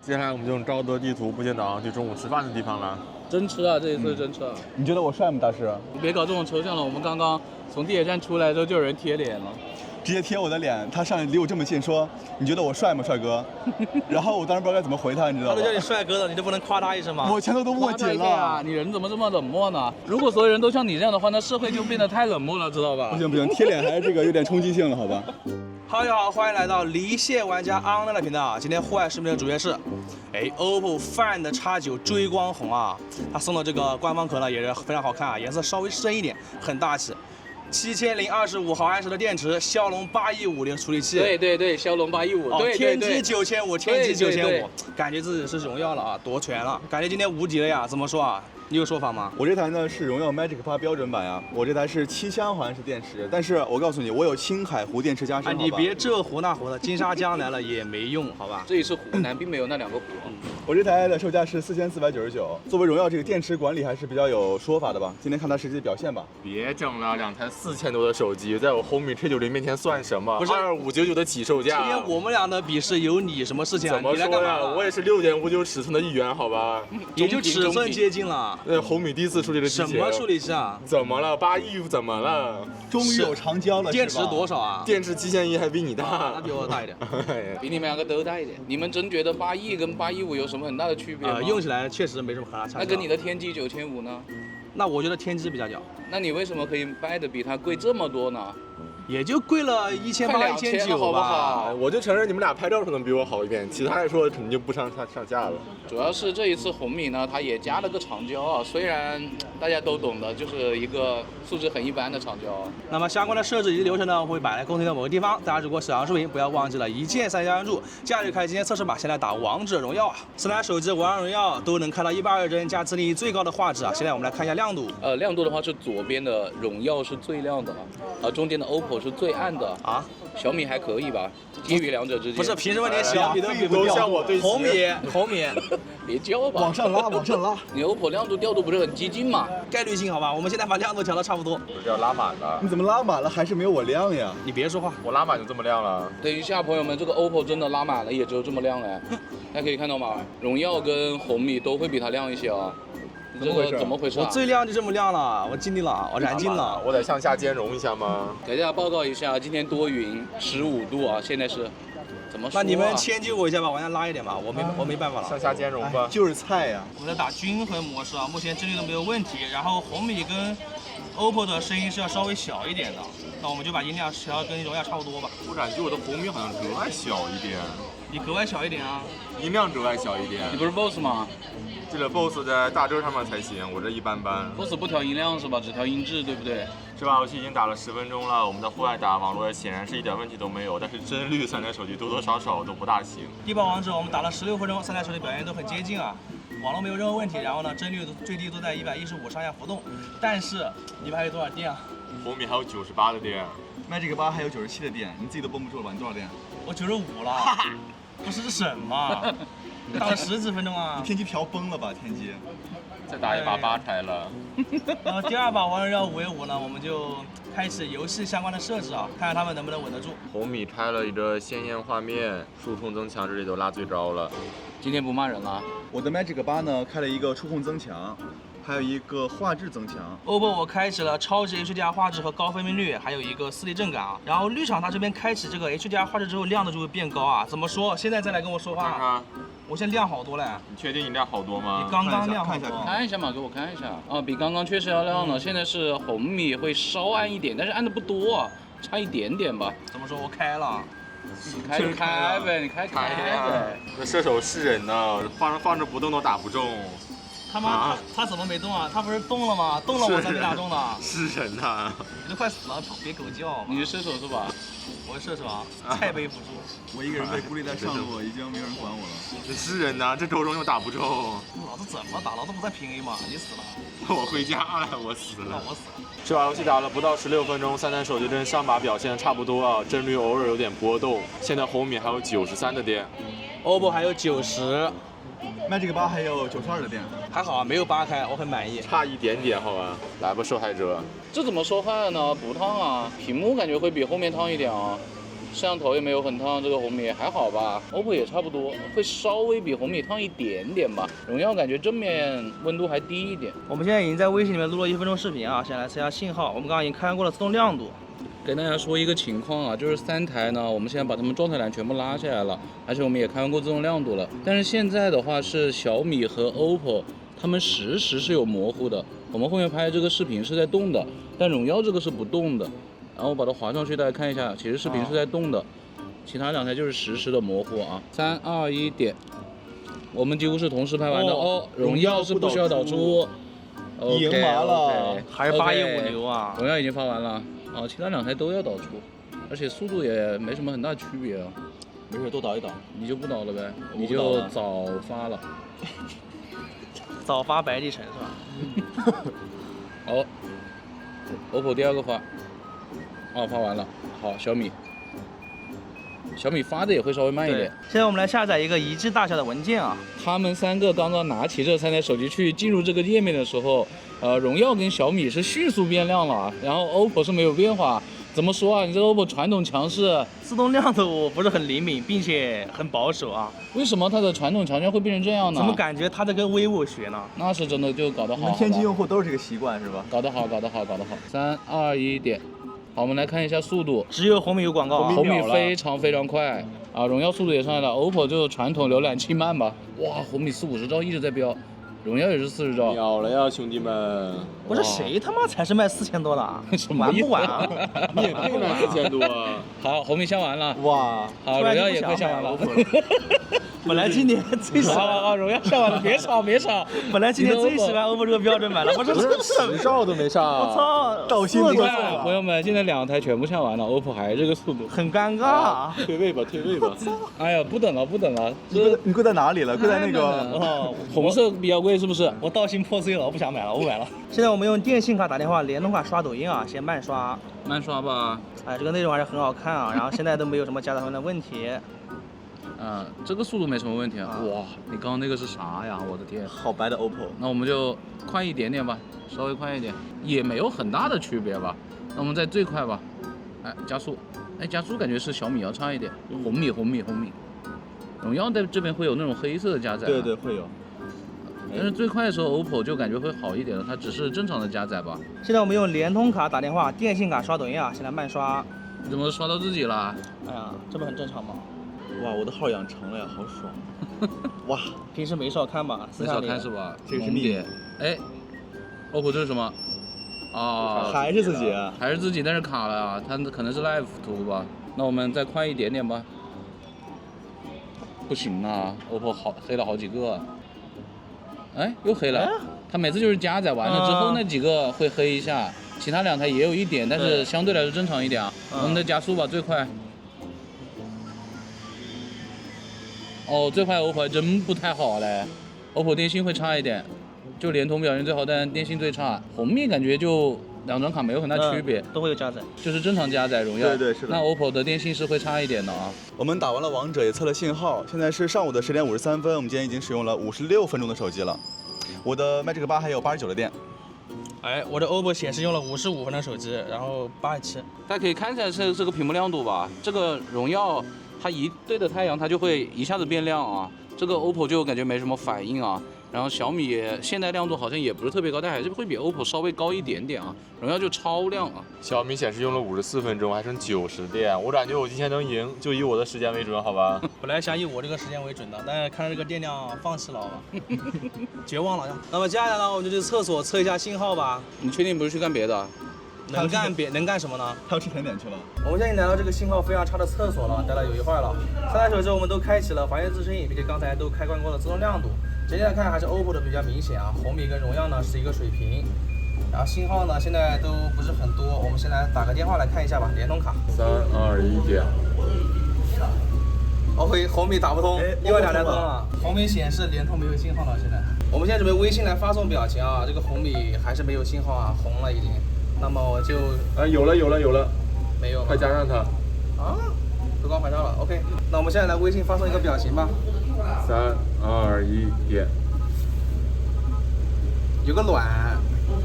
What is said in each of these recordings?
接下来我们就用沼泽地图不见导航去中午吃饭的地方了。真吃啊，这一次真吃啊！你觉得我帅吗，大师？你别搞这种抽象了，我们刚刚从地铁站出来之后就有人贴脸了。直接贴我的脸，他上来离我这么近，说你觉得我帅吗，帅哥？然后我当时不知道该怎么回他，你知道吗？他都叫你帅哥的，你就不能夸他一声吗？我前头都握紧了。你人怎么这么冷漠呢？如果所有人都像你这样的话，那社会就变得太冷漠了，知道吧？不行不行，贴脸还是这个有点冲击性了，好吧？大家好，欢迎来到离线玩家 online 的频道啊！今天户外视频的主角是，OPPO Find X9追光红啊，它送的这个官方壳呢也是非常好看啊，颜色稍微深一点，很大气。7025毫安时的电池，骁龙815的处理器。对，骁龙815，对，天玑9500，天玑9500，对感觉自己是荣耀了啊，夺权了，感觉今天无敌了呀！怎么说啊？你有说法吗？我这台呢是荣耀 Magic 8标准版呀，我这台是7000毫安时电池，但是我告诉你，我有青海湖电池加深。你别这湖那湖的，金沙江来了也没用，好吧？这一次湖南并没有那两个湖。我这台的售价是4499，作为荣耀这个电池管理还是比较有说法的吧？今天看它实际表现吧。别整了，两台4000多的手机，在我红米 K90面前算什么？不是2599的起售价。今天我们俩的比试有你什么事情啊？怎么你来说呀？干嘛？我也是6.59尺寸的一员，好吧？也就尺寸接近了。红米第一次出这个机什器。么处理器啊？怎么了？815怎么了？终于有长焦了，电池多少啊？电池极限1还比你大，那比我大一点。比你们两个都大一点。你们真觉得8E跟815有什么很大的区别吗？用起来确实没什么很大差别。那跟你的天玑9500呢？那我觉得天玑比较屌。那你为什么可以卖的比它贵这么多呢？也就贵了1800、1900好不好？我就承认你们俩拍照可能比我好一点，其他来说肯定就不上架了。主要是这一次红米呢，它也加了个长焦啊，虽然大家都懂的，就是一个素质很一般的长焦。那么相关的设置以及流程呢，我会摆在公屏的某个地方。大家如果喜欢视频，不要忘记了一键3加关注。假日开今天测试吧，先来打王者荣耀啊！这台手机王者荣耀都能开到120帧加自定义最高的画质啊！现在我们来看一下亮度。亮度的话是左边的荣耀是最亮的啊，中间的 OPPO 是最暗的啊。小米还可以吧，介于两者之间。不是，凭什么连小米都向我对齐？红米，别叫吧，往上拉，往上拉。你 OPPO 亮度调度不是很激进吗？概率性好吧，我们现在把亮度调到差不多。不是要拉满了？你怎么拉满了还是没有我亮呀？你别说话，我拉满就这么亮了。等一下，朋友们，这个 OPPO 真的拉满了，也只有这么亮哎。大家可以看到吗？荣耀跟红米都会比它亮一些啊。这个怎么回事？我最亮就这么亮了，我尽力了，我燃尽了。我得向下兼容一下吗？给大家报告一下，今天多云15度啊，现在是怎么说啊？那你们迁就我一下吧，往下拉一点吧，我没办法了。向下兼容吧。就是菜呀。我们在打均衡模式啊，目前帧率都没有问题。然后红米跟 OPPO 的声音是要稍微小一点的，那我们就把音量调跟荣耀差不多吧。我感觉我的红米好像格外小一点。你格外小一点啊。音量格外小一点。你不是 BOSS 吗？这个 BOSS 在大洲上面才行，我这一般般。BOSS 不调音量是吧？只调音质，对不对？这把游戏已经打了10分钟了，我们在户外打，网络显然是一点问题都没有，但是帧率3台手机多多少少都不大行。地堡王者我们打了16分钟，3台手机表现都很接近啊，网络没有任何问题，然后呢帧率最低都在115上下浮动，但是你们还有多少电啊？红米还有98的电，Magic 8还有97的电，你自己都绷不住了吧？你多少电？我95了，不是什么？打了10几分钟啊！天玑调崩了吧？天玑，再打一把8台了。然后第2把王者荣耀5v5呢，我们就开始游戏相关的设置啊，看看他们能不能稳得住。红米开了一个鲜艳画面，触控增强这里都拉最高了。今天不骂人了。我的 Magic 8呢开了一个触控增强，还有一个画质增强。OPPO 我开启了超级 HDR 画质和高分辨率，还有一个4D 震感啊。然后绿厂它这边开启这个 HDR 画质之后，亮度就会变高啊。怎么说？现在再来跟我说话。看看，我现在亮好多嘞。你确定你亮好多吗？比刚刚亮好多。看一下嘛，给我看一下啊，比刚刚确实要亮了。现在是红米会稍暗一点，但是暗的不多啊，差一点点吧。怎么说？我开了。你开就开呗，你开呗。那射手是人呢，放着不动都打不中。他妈，他怎么没动啊？他不是动了吗？动了我才没打中呢。是人呐！你都快死了，别狗叫。你是射手是吧？我是射手啊，菜背辅助。我一个人被孤立在上路，已经没有人管我了。这是人呐，这周中又打不中。老子怎么打？老子不在平 A 吗？你死了。我回家了，我死了。那我死了。这把游戏打了不到16分钟，3台手机跟上把表现差不多啊，帧率偶尔有点波动。现在红米还有93的电，OPPO 还有90。Magic 8还有92的电，还好啊，没有8开，我很满意。差一点点，好吧。来吧，受害者。这怎么说话呢？不烫啊，屏幕感觉会比后面烫一点啊。摄像头也没有很烫，这个红米还好吧 ？OPPO 也差不多，会稍微比红米烫一点点吧。荣耀感觉正面温度还低一点。我们现在已经在微信里面录了1分钟视频啊，现在来测一下信号。我们刚刚已经开关过了自动亮度。跟大家说一个情况啊，就是3台呢，我们现在把它们状态栏全部拉下来了，而且我们也开关过自动亮度了。但是现在的话是小米和 OPPO， 它们实时是有模糊的。我们后面拍这个视频是在动的，但荣耀这个是不动的。然后我把它滑上去，大家看一下，其实视频是在动的，其他2台就是实时的模糊啊。3、2、1点，我们几乎是同时拍完的哦。荣耀是不需要导出，赢麻了，还是8150啊。荣耀已经发完了。哦，其他2台都要导出，而且速度也没什么很大区别啊。没事，多导一导。你就不导了呗，你就早发了。早发白帝城是吧？好 ，OPPO 第2个发，哦，发完了。好，小米发的也会稍微慢一点。现在我们来下载一个一 G 大小的文件啊。他们3个刚刚拿起这3台手机去进入这个页面的时候，荣耀跟小米是迅速变亮了，然后 OPPO 是没有变化。怎么说啊？你这个 OPPO 传统强势，自动亮度不是很灵敏，并且很保守啊。为什么它的传统强势会变成这样呢？怎么感觉它在跟 vivo 学呢？那是真的就搞得好。你们天津用户都是这个习惯是吧？搞得好。3、2、1点。好，我们来看一下速度。只有红米有广告啊。红米非常非常快啊，荣耀速度也上来了。OPPO 就传统浏览器慢吧。哇，红米40-50兆一直在飙。荣耀也是40兆，秒了呀，兄弟们！不是谁他妈才是卖4000多的啊？玩不玩啊？你也配卖4000多？好，红米下完了。哇，好，荣耀也快下完了。本来今年最喜欢好，荣耀下完了，别吵。本来今年最喜欢 OPPO 这个标准版了，不是10兆都没上。我操，到心里了。朋友们，现在2台全部下完了 ，OPPO 还是这个速度，很尴尬。退位吧。哎呀，不等了。你跪在哪里了？跪在那个红色比较贵是不是？我道心破碎了，我不想买了，我不买了。现在我们用电信卡打电话，联通卡刷抖音啊，先慢刷吧。哎，这个内容还是很好看啊，然后现在都没有什么加载方面的问题。这个速度没什么问题啊。哇，你刚刚那个是啥呀？我的天，好白的 OPPO。那我们就快一点点吧，稍微快一点，也没有很大的区别吧。那我们再最快吧。哎，加速感觉是小米要差一点。红米。荣耀在这边会有那种黑色的加载。对，会有。但是最快的时候 OPPO 就感觉会好一点了，它只是正常的加载吧。现在我们用联通卡打电话，电信卡刷抖音啊，现在慢刷。你怎么刷到自己了？哎呀，这不很正常吗？哇，我的号养成了呀，好爽！哇，平时没少看吧？没少看是吧？这个是密。哎 ，OPPO 这是什么？啊，还是自己，但是卡了啊，它可能是 Live 图吧？那我们再快一点点吧。不行啊 ，OPPO 黑了好几个。哎，又黑了。它每次就是加载完了之后那几个会黑一下，其他2台也有一点，但是相对来说正常一点啊。我们再加速吧，最快。哦，最快 OPPO 还真不太好嘞 ，OPPO 电信会差一点，就联通表现最好，但电信最差。红米感觉就2张卡没有很大区别，都会有加载，就是正常加载荣耀。对，是的。那 OPPO 的电信是会差一点的啊。我们打完了王者，也测了信号，现在是上午的10点53分，我们今天已经使用了56分钟的手机了。我的 Magic 8还有89的电。哎，我的 OPPO 显示用了55分的手机，然后87。大家可以看一下这个屏幕亮度吧，这个荣耀它一对着太阳，它就会一下子变亮啊。这个 OPPO 就感觉没什么反应啊。然后小米现在亮度好像也不是特别高，但还是会比 OPPO 稍微高一点点啊。荣耀就超亮啊。小米显示用了54分钟，还剩90电，我感觉我今天能赢，就以我的时间为准，好吧？本来想以我这个时间为准的，但是看到这个电量，放弃了，好吧？绝望了。那么接下来呢，我们就去厕所测一下信号吧。你确定不是去干别的？能干什么呢？他要吃甜点去了。我们现在来到这个信号非常差的厕所了，待了有一会儿了。3台手机我们都开启了还原自适应，并且刚才都开关过了自动亮度。整体来看还是 OPPO 的比较明显啊，红米跟荣耀呢是一个水平。然后信号呢现在都不是很多，我们先来打个电话来看一下吧，联通卡。3、2、1点。OK， 红米打不通，另外2台通了。红米显示联通没有信号了，现在。我们现在准备微信来发送表情啊，这个红米还是没有信号啊，红了已经。那么我就有了，没有，快加上它啊，回光返照了。OK， 那我们现在来微信发送一个表情吧。3、2、1点。有个卵，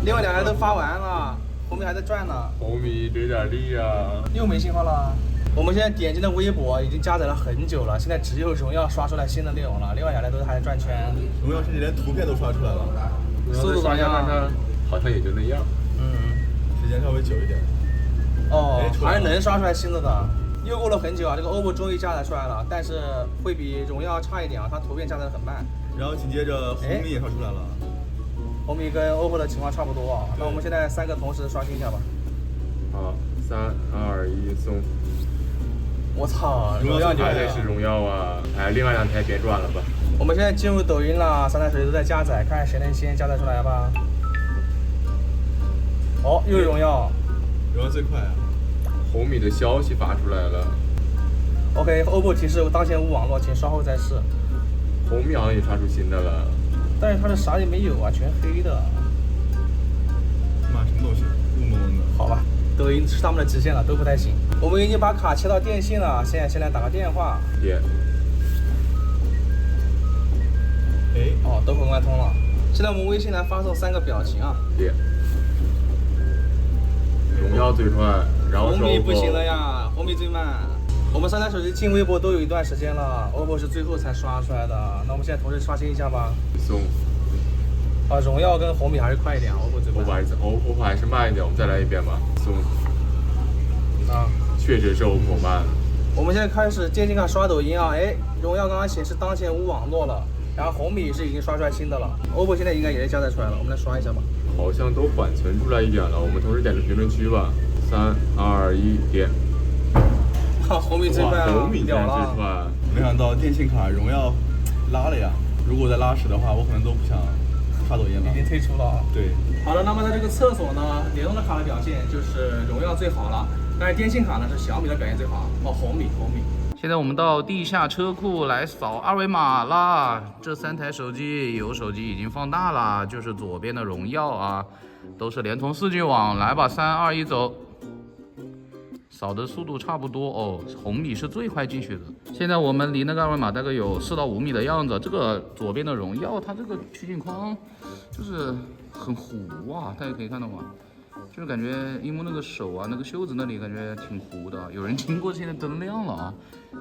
另外2台都发完了，红米还在转呢。红米给点力啊！又没信号了。我们现在点进的微博已经加载了很久了，现在只有荣耀刷出来新的内容了，另外2台都还在转圈。荣耀甚至连图片都刷出来了，速度咋样？好像也就那样。时间稍微久一点。哦，还是能刷出来新的的。又过了很久啊，这个 OPPO 终于加载出来了，但是会比荣耀差一点啊，它图片加载的很慢。然后紧接着红米也刷出来了。红米跟 OPPO 的情况差不多啊，那我们现在3个同时刷新一下吧。好，3、2、1，送。我操，荣耀还得是荣耀啊！哎，另外2台别转了吧。我们现在进入抖音了，3台手机都在加载，看谁能先加载出来吧。哦，又是荣耀。荣耀最快啊！红米的消息发出来了。OK，OPPO 提示当前无网络，请稍后再试。红米好像也刷出新的了。但是它是啥也没有啊，全黑的。妈，什么东西？雾蒙蒙的。好吧，抖音是他们的极限了，都不太行。我们已经把卡切到电信了，现在先来打个电话。点。哎，哦，都公开通了。现在我们微信来发送3个表情啊。点。荣耀最快，然后是 OPPO。红米不行了呀，红米最慢。我们3台手机进微博都有一段时间了 ，OPPO 是最后才刷出来的。那我们现在同时刷新一下吧。送。啊，荣耀跟红米还是快一点，OPPO 最慢。OPPO 还是慢一点，我们再来一遍吧。送。啊，确实是 OPPO 慢。我们现在开始电信卡刷抖音啊，哎，荣耀刚刚显示当前无网络了，然后红米是已经刷出来新的了，OPPO 现在应该也是加载出来了，我们来刷一下吧。好像都缓存出来一点了，我们同时点着评论区吧。3、2、1，点。红米最快啊，红米最了。快。没想到电信卡荣耀拉了呀！如果我再拉屎的话，我可能都不想刷抖音了。已经退出了。对。好了，那么在这个厕所呢，联动的卡的表现就是荣耀最好了，但是电信卡呢是小米的表现最好。哦，红米。现在我们到地下车库来扫二维码啦。这3台手机，有手机已经放大了，就是左边的荣耀啊，都是联通4G 网。来吧，3、2、1，走。扫的速度差不多哦，红米是最快进去的。现在我们离那个二维码大概有4到5米的样子。这个左边的荣耀，它这个取景框就是很糊啊，大家可以看到吗？就是感觉樱木那个手啊，那个袖子那里感觉挺糊的。有人经过，现在灯亮了啊。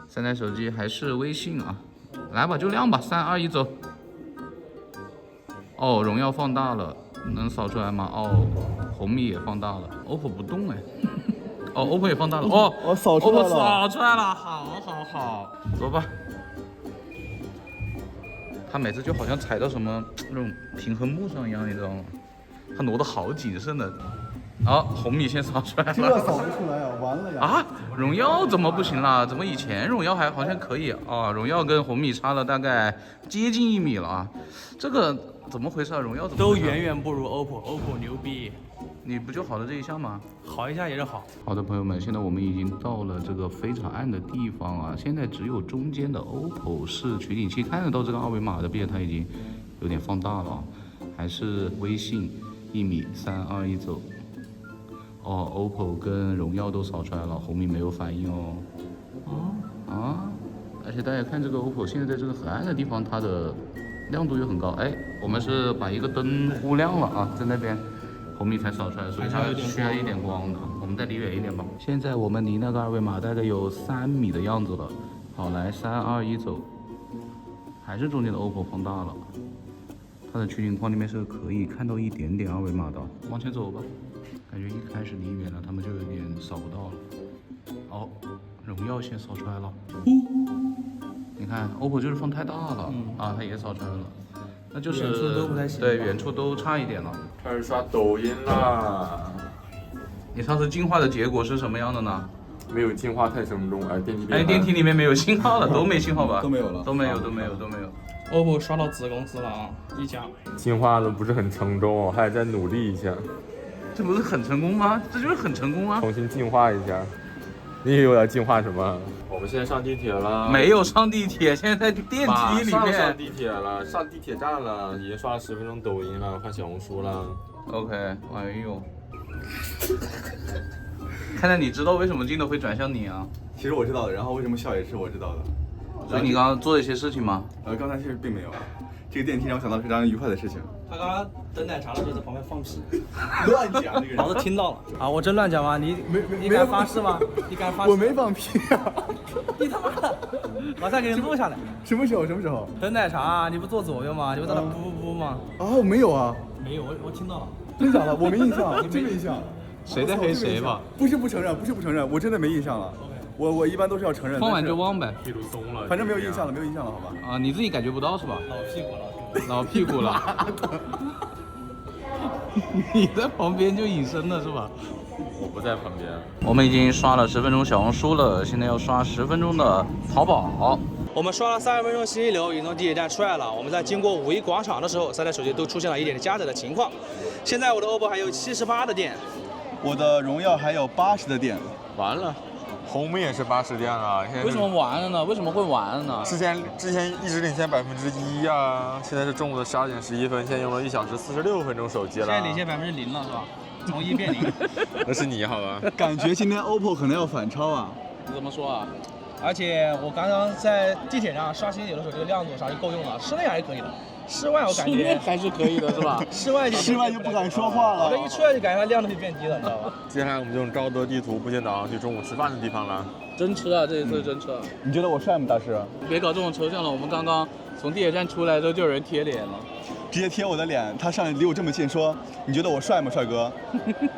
3台手机还是微信啊，来吧，就亮吧，3、2、1，走。哦，荣耀放大了，能扫出来吗？哦，红米也放大了 ，OPPO 不动哎。哦 ，OPPO 也放大了。哦，我扫出来了。OPPO 扫出来了，好，走吧。他每次就好像踩到什么那种平衡木上一样，你知道吗？他挪得好谨慎的。好，红米先扫出来了。这扫不出来啊，完了呀！啊，荣耀怎么不行了？怎么以前荣耀还好像可以啊？荣耀跟红米差了大概接近1米了啊，这个怎么回事啊？荣耀怎么都远远不如 OPPO 牛逼。你不就好了这一项吗？好一下也是好。好的，朋友们，现在我们已经到了这个非常暗的地方啊。现在只有中间的 OPPO 是取景器看得到这个二维码的，并且它已经有点放大了，还是微信1米，3、2、1，走。哦 ，OPPO 跟荣耀都扫出来了，红米没有反应哦。而且大家看这个 OPPO 现在在这个很暗的地方，它的亮度又很高。哎，我们是把一个灯忽亮了啊，在那边。红米才扫出来，所以它需要一点光的。我们再离远一点吧。现在我们离那个二维码大概有3米的样子了。好，来3、2、1，走。还是中间的 OPPO 放大了，它的取景框里面是可以看到一点点二维码的。往前走吧，感觉一开始离远了，他们就有点扫不到了。哦，荣耀先扫出来了。你看 OPPO 就是放太大了，啊，它也扫出来了。那就是远处都不太行，对，远处都差一点了。开始刷抖音啦！你上次进化的结果是什么样的呢？没有进化太生动，电梯里面没有信号了，都没信号吧？都没有了，都没有。OPPO 刷到子公司了啊，一家。进化的不是很成功，还得再努力一下。这不是很成功吗？这就是很成功啊！重新进化一下。你以为我要进化什么？我们现在上地铁了。没有上地铁，现在在电梯里面。上地铁了，上地铁站了，已经刷了10分钟抖音了，看小红书了。OK， 哎呦，看来你知道为什么镜头会转向你啊？其实我知道的，然后为什么笑也是我知道的。所以你刚刚做了一些事情吗？刚才其实并没有，这个电梯让我想到非常愉快的事情。他刚刚等奶茶的时候在旁边放屁，乱讲，这个人老子听到了啊！我真乱讲吗？你敢发誓吗？你敢发誓？我没放屁啊！你他妈的！马上给你录下来。什么时候？什么时候？等奶茶，你不坐左右吗？你不在那噗吗？啊，我没有啊，没有，我听到了。真假的？我没印象，我真没印象。谁在黑谁吧？不是不承认，不是不承认，我真的没印象了。我一般都是要承认。放完就忘呗。屁股松了，反正没有印象了，没有印象了，好吧？啊，你自己感觉不到是吧？老屁股了。老屁股了。你在旁边就隐身了是吧？我不在旁边。我们已经刷了10分钟小红书了，现在要刷10分钟的淘宝。我们刷了30分钟信息流，已经从地铁站出来了。我们在经过5一广场的时候，3台手机都出现了一点加载的情况。现在我的 OPPO 还有78的电，我的荣耀还有80的电。完了，红米也是80电了。现在为什么完了呢？为什么会完了呢？之前一直领先1%啊，现在是中午的12点11分，现在用了1小时46分钟手机了。现在领先0%了是吧？从1变0。那是你好吧？感觉今天 OPPO 可能要反超啊！怎么说啊？而且我刚刚在地铁上刷新有的时候，这个亮度啥就够用了，室内还是可以的。室外我感觉还是可以的，是吧？室外就不敢说话了。我这一出来就感觉它亮度就变低了，你知道吧？接下来我们就用招德地图步行导航去中午吃饭的地方了。真吃啊！这一次真吃啊！你觉得我帅吗，大师？别搞这种抽象了，我们刚刚从地铁站出来之后就有人贴脸了。直接贴我的脸，他上来离我这么近说：“你觉得我帅吗，帅哥？”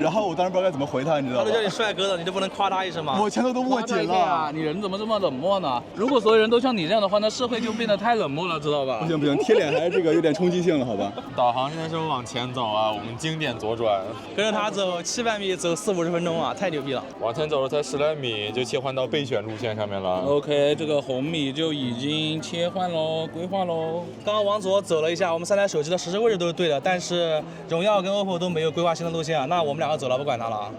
然后我当时不知道该怎么回他，你知道吗？他都叫你帅哥了，你就不能夸他一声吗？我前头都握紧了。你人怎么这么冷漠呢？如果所有人都像你这样的话，那社会就变得太冷漠了，知道吧？不行不行，贴脸还是这个有点冲击性了，好吧？导航现在是往前走啊，我们经典左转，跟着他走700米，走40-50分钟啊，太牛逼了！往前走了才10来米就切换到备选路线上面了。OK， 这个红米就已经切换喽，规划喽。刚刚往左走了一下，我们3台手机的实时位置都是对的，但是荣耀跟 OPPO 都没有规划新的路线啊，那我们2个走了，不管它了啊。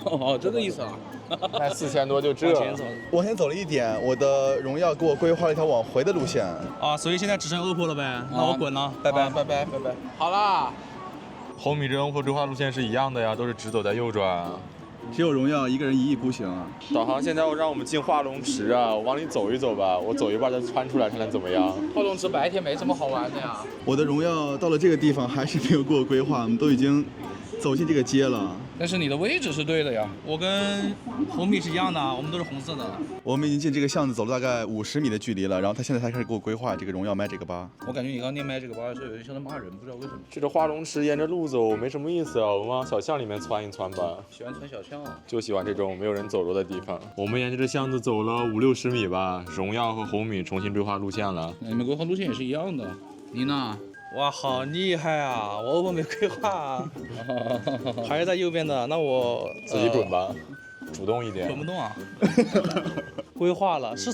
哦，这个意思啊。才4000多就这。往前走往前走了一点，我的荣耀给我规划了一条往回的路线。啊，所以现在只剩 OPPO 了呗，那我滚了，拜拜。好啦。红米跟 OPPO 规划路线是一样的呀，都是直走在右转。只有荣耀一个人一意孤行啊！导航现在要让我们进化龙池啊，我往里走一走吧，我走一半再穿出来看看怎么样。化龙池白天没什么好玩的呀。我的荣耀到了这个地方还是没有给我规划，我们都已经走进这个街了。但是你的位置是对的呀。我跟红米是一样的，我们都是红色的。我们已经进这个巷子走了大概50米的距离了，然后他现在才开始给我规划这个荣耀Magic 8。我感觉你刚念麦这个8是有点像在骂人，不知道为什么。这个化龙池沿着路走没什么意思啊，我们往小巷里面窜一窜吧。喜欢穿小巷啊。就喜欢这种没有人走路的地方。我们沿着这巷子走了50-60米吧，荣耀和红米重新规划路线了。你们规划路线也是一样的。你呢？哇，好厉害啊！我 OPPO 没规划啊，还是在右边的。那我自己滚吧，主动一点。滚不动啊。规划了，是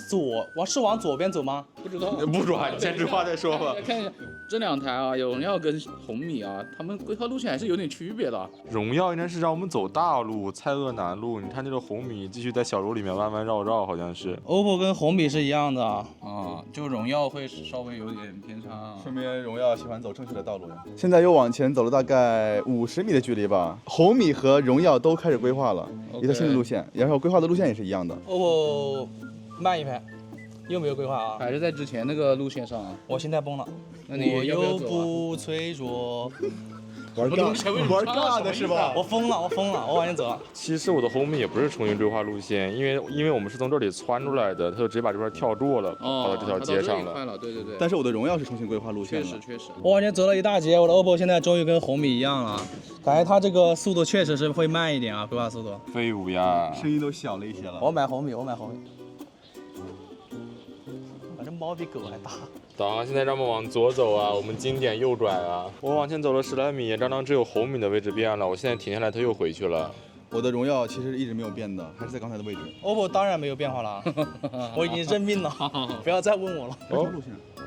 往左边走吗？不知道。不转，你先规划再说吧。看一下这2台啊，有荣耀跟红米啊，他们规划路线还是有点区别的。荣耀应该是让我们走大路，蔡锷南路。你看这个红米继续在小路里面弯弯绕绕，好像是。OPPO 跟红米是一样的啊，就荣耀会稍微有点偏差啊。说明荣耀喜欢走正确的道路呀。现在又往前走了大概50米的距离吧，红米和荣耀都开始规划了一条新的路线，然后规划的路线也是一样的。OPPO 慢一拍，又没有规划啊，还是在之前那个路线上啊。我心态崩了。那你我又要不要走啊？不脆弱。玩尬的是吧？我疯了，我往前走了。其实我的红米也不是重新规划路线，因为我们是从这里窜出来的，他就直接把这边跳过了，跑到这条街上了。对。但是我的荣耀是重新规划路线了。确实。我往前走了一大截，我的 OPPO 现在终于跟红米一样了，感觉它这个速度确实是会慢一点啊，规划速度。废物呀！声音都小了一些了。我买红米。反正猫比狗还大。导航现在让我们往左走啊，我们经典右转啊。我往前走了10来米，刚刚只有红米的位置变了，我现在停下来，它又回去了。我的荣耀其实一直没有变的，还是在刚才的位置。OPPO 当然没有变化了，我已经认命了，不要再问我了。哦，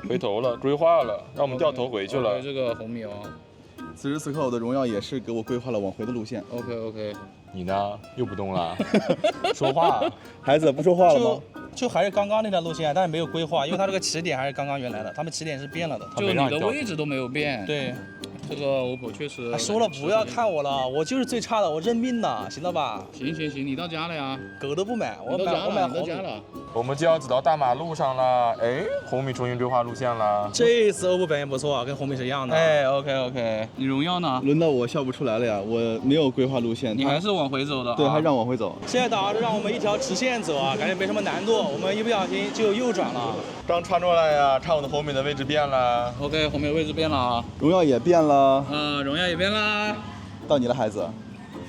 回头了，规划了，让我们掉头回去了。这个红米哦。此时此刻，我的荣耀也是给我规划了往回的路线。OK。你呢？又不动了？说话，孩子不说话了吗？就还是刚刚那条路线，但是没有规划，因为它这个起点还是刚刚原来的，他们起点是变了的。就你的位置都没有变。对，这个 OPPO 确实。说了不要看我了，我就是最差的，我认命了，行了吧？行，你到家了呀？狗都不买，我买红米。我们就要走到大马路上了。哎，红米重新规划路线了。这次OPPO表现不错啊，跟红米是一样的。哎，OK，你荣耀呢？轮到我笑不出来了呀，我没有规划路线，你还是往回走的、啊。对，还让往回走。现在导航是让我们一条直线走啊，感觉没什么难度。我们一不小心就右转了。刚穿过来呀，看我的红米的位置变了。OK， 红米位置变了啊。荣耀也变了。荣耀也变啦。到你了，孩子。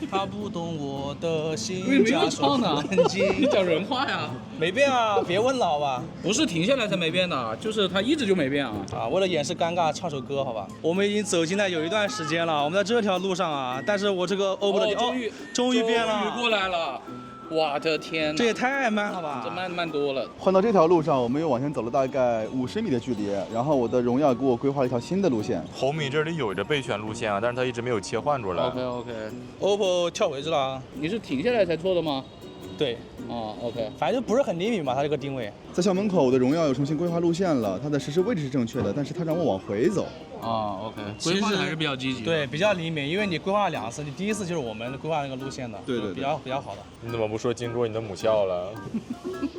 他不懂我的心。为什么又唱呢？你讲人话呀？没变啊，别问了好吧？不是停下来才没变的，就是它一直就没变啊。为了掩饰尴尬，唱首歌好吧？我们已经走进来有一段时间了，我们在这条路上啊，但是我这个OPPO 的终于变了，过来了。我的天，这也太慢了吧！这慢多了。换到这条路上，我们又往前走了大概50米的距离，然后我的荣耀给我规划了一条新的路线。红米这里有着备选路线啊，但是它一直没有切换出来。OPPO 跳位置了。你是停下来才错的吗？对。OK， 反正就不是很灵敏吧，它这个定位。在校门口，我的荣耀又重新规划路线了，它的实时位置是正确的，但是它让我往回走。OK， 规划还是比较积极。对，比较灵敏，因为你规划了2次，你第一次就是我们规划那个路线的，对，比较好的。你怎么不说金卓你的母校了？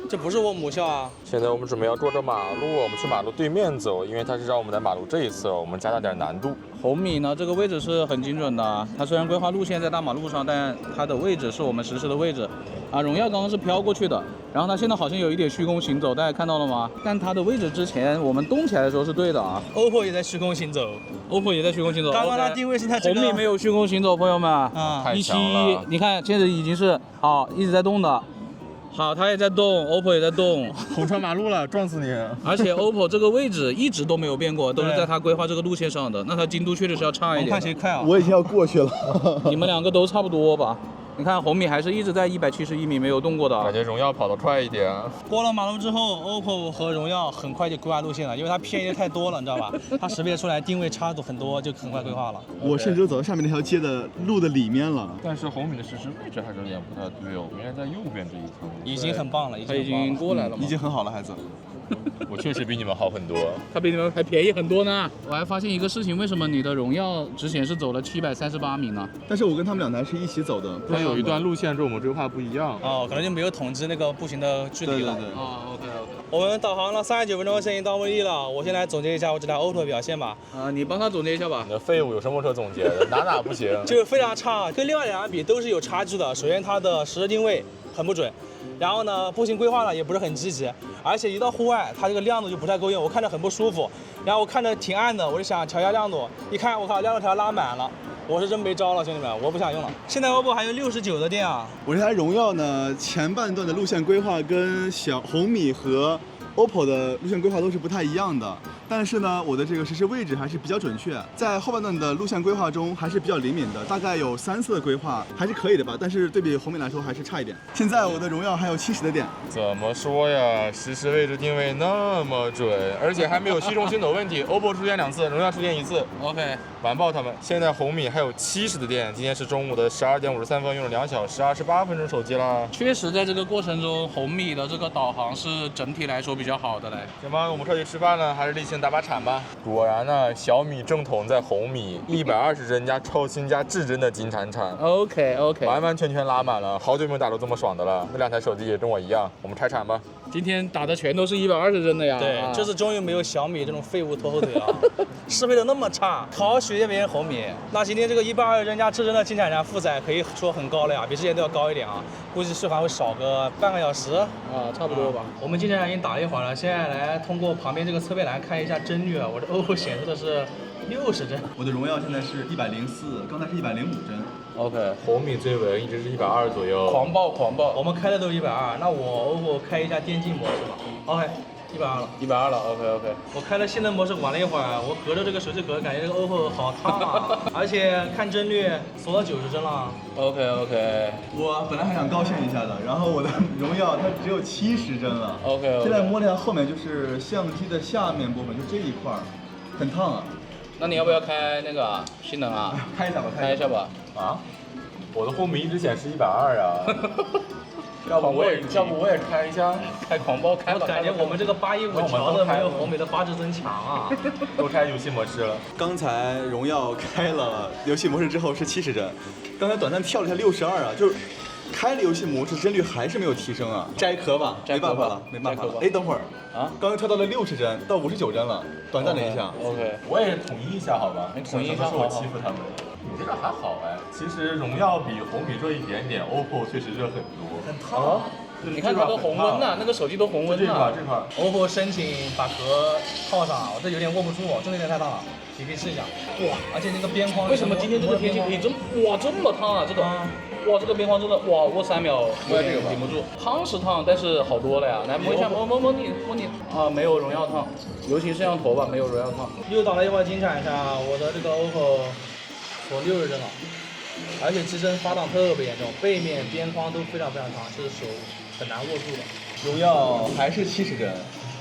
这不是我母校啊。现在我们准备要过着马路，我们去马路对面走，因为它是让我们在马路这一侧，我们加大点难度。红米呢，这个位置是很精准的，它虽然规划路线在大马路上，但它的位置是我们实时的位置。荣耀刚刚是飘过去的，然后它现在好像有一点虚空行走，大家看到了吗？但它的位置之前我们动起来的时候是对的啊。OPPO 也在虚空行走，OPPO 也在虚空行走。刚刚它定位是在这个。红米没有虚空行走，朋友们。171，你看现在已经是一直在动的。好，它也在动 ，OPPO 也在动，红穿马路了，撞死你！而且 OPPO 这个位置一直都没有变过，都是在它规划这个路线上的。那它精度确实是要差一点。看谁快啊！我已经要过去了。你们2个都差不多吧？你看红米还是一直在171米没有动过的。感觉荣耀跑得快一点。过了马路之后 ，OPPO 和荣耀很快就规划路线了，因为它偏移的太多了，你知道吧？它识别出来定位差度很多，就很快规划了。我甚至都走到下面那条街的路的里面了。但是红米的实时位置还是有点不太对哦，应该在右边这一层。已经很棒了，它已经过来了吗？已经很好了，孩子。我确实比你们好很多，它比你们还便宜很多呢。我还发现一个事情，为什么你的荣耀只显示走了738米呢？但是我跟他们2台是一起走的，它有一段路线跟我们规划不一样。可能就没有统计那个步行的距离了。对。OK。我们导航了39分钟，现在到目的地了。我先来总结一下我这台 OPPO 的表现吧。你帮他总结一下吧。你的废物有什么可总结的？哪不行？就是非常差，跟另外2台比都是有差距的。首先它的实时定位很不准，然后呢步行规划呢也不是很积极，而且一到户外它这个亮度就不太够用，我看着很不舒服。然后我看着挺暗的，我就想调一下亮度，一看我靠亮度条拉满了，我是真没招了，兄弟们，我不想用了。现在 OPPO 还有69的电啊。我这台荣耀呢，前半段的路线规划跟红米和OPPO 的路线规划都是不太一样的，但是呢，我的这个实时位置还是比较准确，在后半段的路线规划中还是比较灵敏的，大概有3次的规划还是可以的吧，但是对比红米来说还是差一点。现在我的荣耀还有70的电，怎么说呀？实时位置定位那么准，而且还没有虚中心走问题。OPPO 出现2次，荣耀出现1次。OK， 完爆他们。现在红米还有70的电，今天是中午的12点53分，用了2小时28分钟手机啦。确实，在这个过程中，红米的这个导航是整体来说比较好的嘞。行吧，我们快去吃饭了，还是例行打把铲吧。果然呢，小米正统在红米，120帧加超新加至臻的金铲铲。OK， 完完全全拉满了，好久没有打到这么爽的了。那2台手机也跟我一样，我们拆铲吧。今天打的全都是120帧的呀。对，这次终于没有小米这种废物拖后腿了，适配的那么差，好好学学别人红米。那今天这个120帧加至臻的金铲铲负载可以说很高了呀，比之前都要高一点啊，估计续航会少个半个小时差不多吧。我们金铲铲已经打了一会儿了，现在来通过旁边这个测配栏看一下帧率啊，我的 OPPO 显示的是60帧，我的荣耀现在是104，刚才是105帧。OK， 红米最稳一直是120左右。狂暴，我们开的都是120，那我 OPPO 开一下电竞模式吧。OK。120了，120了 ，OK。我开了性能模式玩了一会儿，我隔着这个手机壳，感觉这个 OPPO 好烫啊，而且看帧率锁到90帧了。OK。我本来还想高兴一下的，然后我的荣耀它只有70帧了。OK。现在摸了一下后面就是相机的下面部分，就这一块儿，很烫啊。那你要不要开那个性能啊？开一下吧，开一下吧。啊？我的红米一直显示120啊。要不我也开一下，开狂暴开吧。我感觉我们这个815调的没有红米的8至帧强啊。都开游戏模式了。刚才荣耀开了游戏模式之后是70帧，刚才短暂跳了一下62啊，就是开了游戏模式帧率还是没有提升啊！摘壳吧，摘壳吧没办法了，没办法了。摘壳吧哎，等会儿啊，刚刚跳到了60帧到59帧了，短暂了一下。 OK，我也统一一下好吧？你统一一下是我欺负他们。你这个还好哎，其实荣耀比红米热一点点，OPPO 确实热很多。很啊，你看它都红温了，那个手机都红温这块了。这块。 OPPO 申请把壳套上，我这有点握不住，真的有点太烫了，你可以试一下。哇，而且那个边框，为什么今天这个天气可以这么烫啊？这个，哇，这个边框真的哇，握3秒有点顶不住。烫是烫，但是好多了呀。来摸一下，摸你啊，没有荣耀烫，尤其摄像头吧，没有荣耀烫。又打了一会儿金铲一下，我的这个 OPPO 锁60帧了，而且机身发烫特别严重，背面边框都非常非常烫，是手很难握住的。荣耀还是70帧。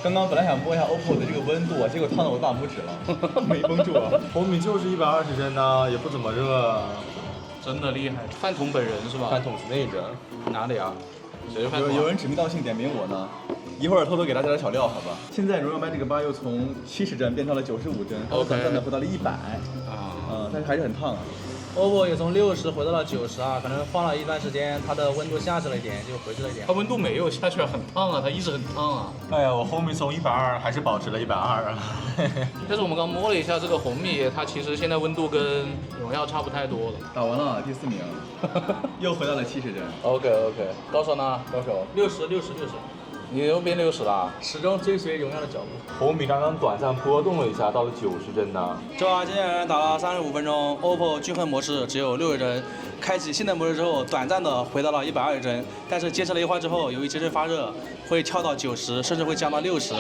刚刚本来想摸一下 OPPO 的这个温度啊，结果烫到我大拇指了，没绷住啊。红米就是120帧呢，也不怎么热。真的厉害，饭桶本人是吧？饭桶是内帧。哪里啊？谁是饭桶？有人指名道姓点名我呢，一会儿偷偷给大家点小料，好吧？现在荣耀 Magic 8又从70帧变成了95帧，短暂的回到了100，但是还是很烫啊。 OPPO 也从60回到了90啊，可能放了一段时间，它的温度下去了一点，就回去了一点它。温度没有下去，很烫啊，它一直很烫啊。哎呀，我红米从120还是保持了120啊。但是我们刚摸了一下这个红米，它其实现在温度跟荣耀差不太多了。打完了第4名，又回到了70帧。 OK，高手呢？高手60，你又变60了。始终追随荣耀的脚步。红米刚刚短暂波动了一下，到了90帧呢。这把机器人打了35分钟，OPPO 均衡模式只有60帧，开启性能模式之后，短暂的回到了120帧，但是坚持了一会儿之后，由于机身发热，会跳到90，甚至会降到60，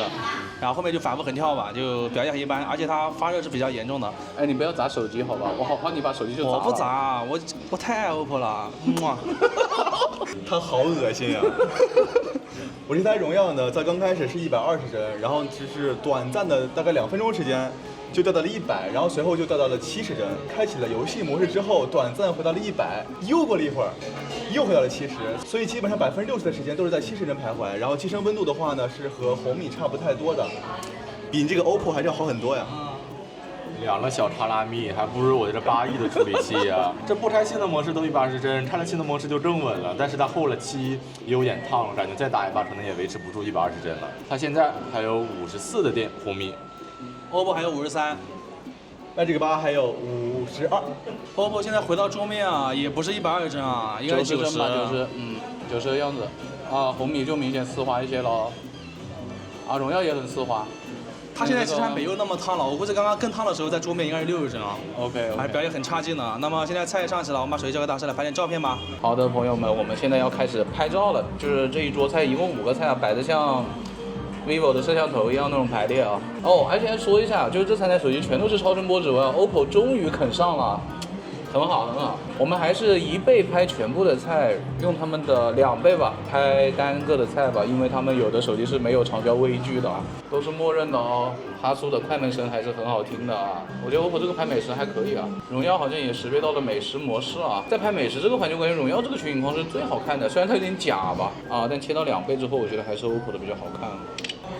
然后后面就反复横跳吧，就表现很一般，而且它发热是比较严重的。哎，你不要砸手机好吧？我好怕你把手机就砸了。我不砸，我太爱 OPPO 了，他好恶心啊！我这台荣耀呢，在刚开始是120帧，然后只是短暂的大概2分钟时间，就掉到了100，然后随后就掉到了70帧。开启了游戏模式之后，短暂回到了100，又过了一会儿，又回到了70，所以基本上60%的时间都是在70帧徘徊。然后机身温度的话呢，是和红米差不太多的，比你这个 OPPO 还是要好很多呀。两个小叉拉蜜，还不如我这8亿的处理器呀、这不拆性能模式都120帧，拆了性能模式就正稳了。但是它后了期也有点烫了，感觉再打一把可能也维持不住120帧了。它现在还有54的电，红米。OPPO 还有53。Magic 8还有52。OPPO 现在回到桌面啊，也不是120帧啊，应该90帧吧，90的样子。啊，红米就明显丝滑一些了。啊，荣耀也很丝滑。它现在其实还没有那么烫了，我估计刚刚更烫的时候在桌面应该是60帧啊。OK， 还是表现很差劲的。那么现在菜也上齐了，我们把手机交给大师来拍点照片吧。好的，朋友们，我们现在要开始拍照了。就是这一桌菜一共5个菜啊，摆的像 vivo 的摄像头一样那种排列啊。哦，而且还说一下，就是这3台手机全都是超声波指纹 ，OPPO 终于肯上了。很好，很好。我们还是1倍拍全部的菜，用他们的2倍吧，拍单个的菜吧，因为他们有的手机是没有长焦微距的，都是默认的哦。哈苏的快门声还是很好听的啊，我觉得 OPPO 这个拍美食还可以啊。荣耀好像也识别到了美食模式啊，在拍美食这个环节，我感觉荣耀这个全景框是最好看的，虽然它有点假吧，但切到2倍之后，我觉得还是 OPPO 的比较好看。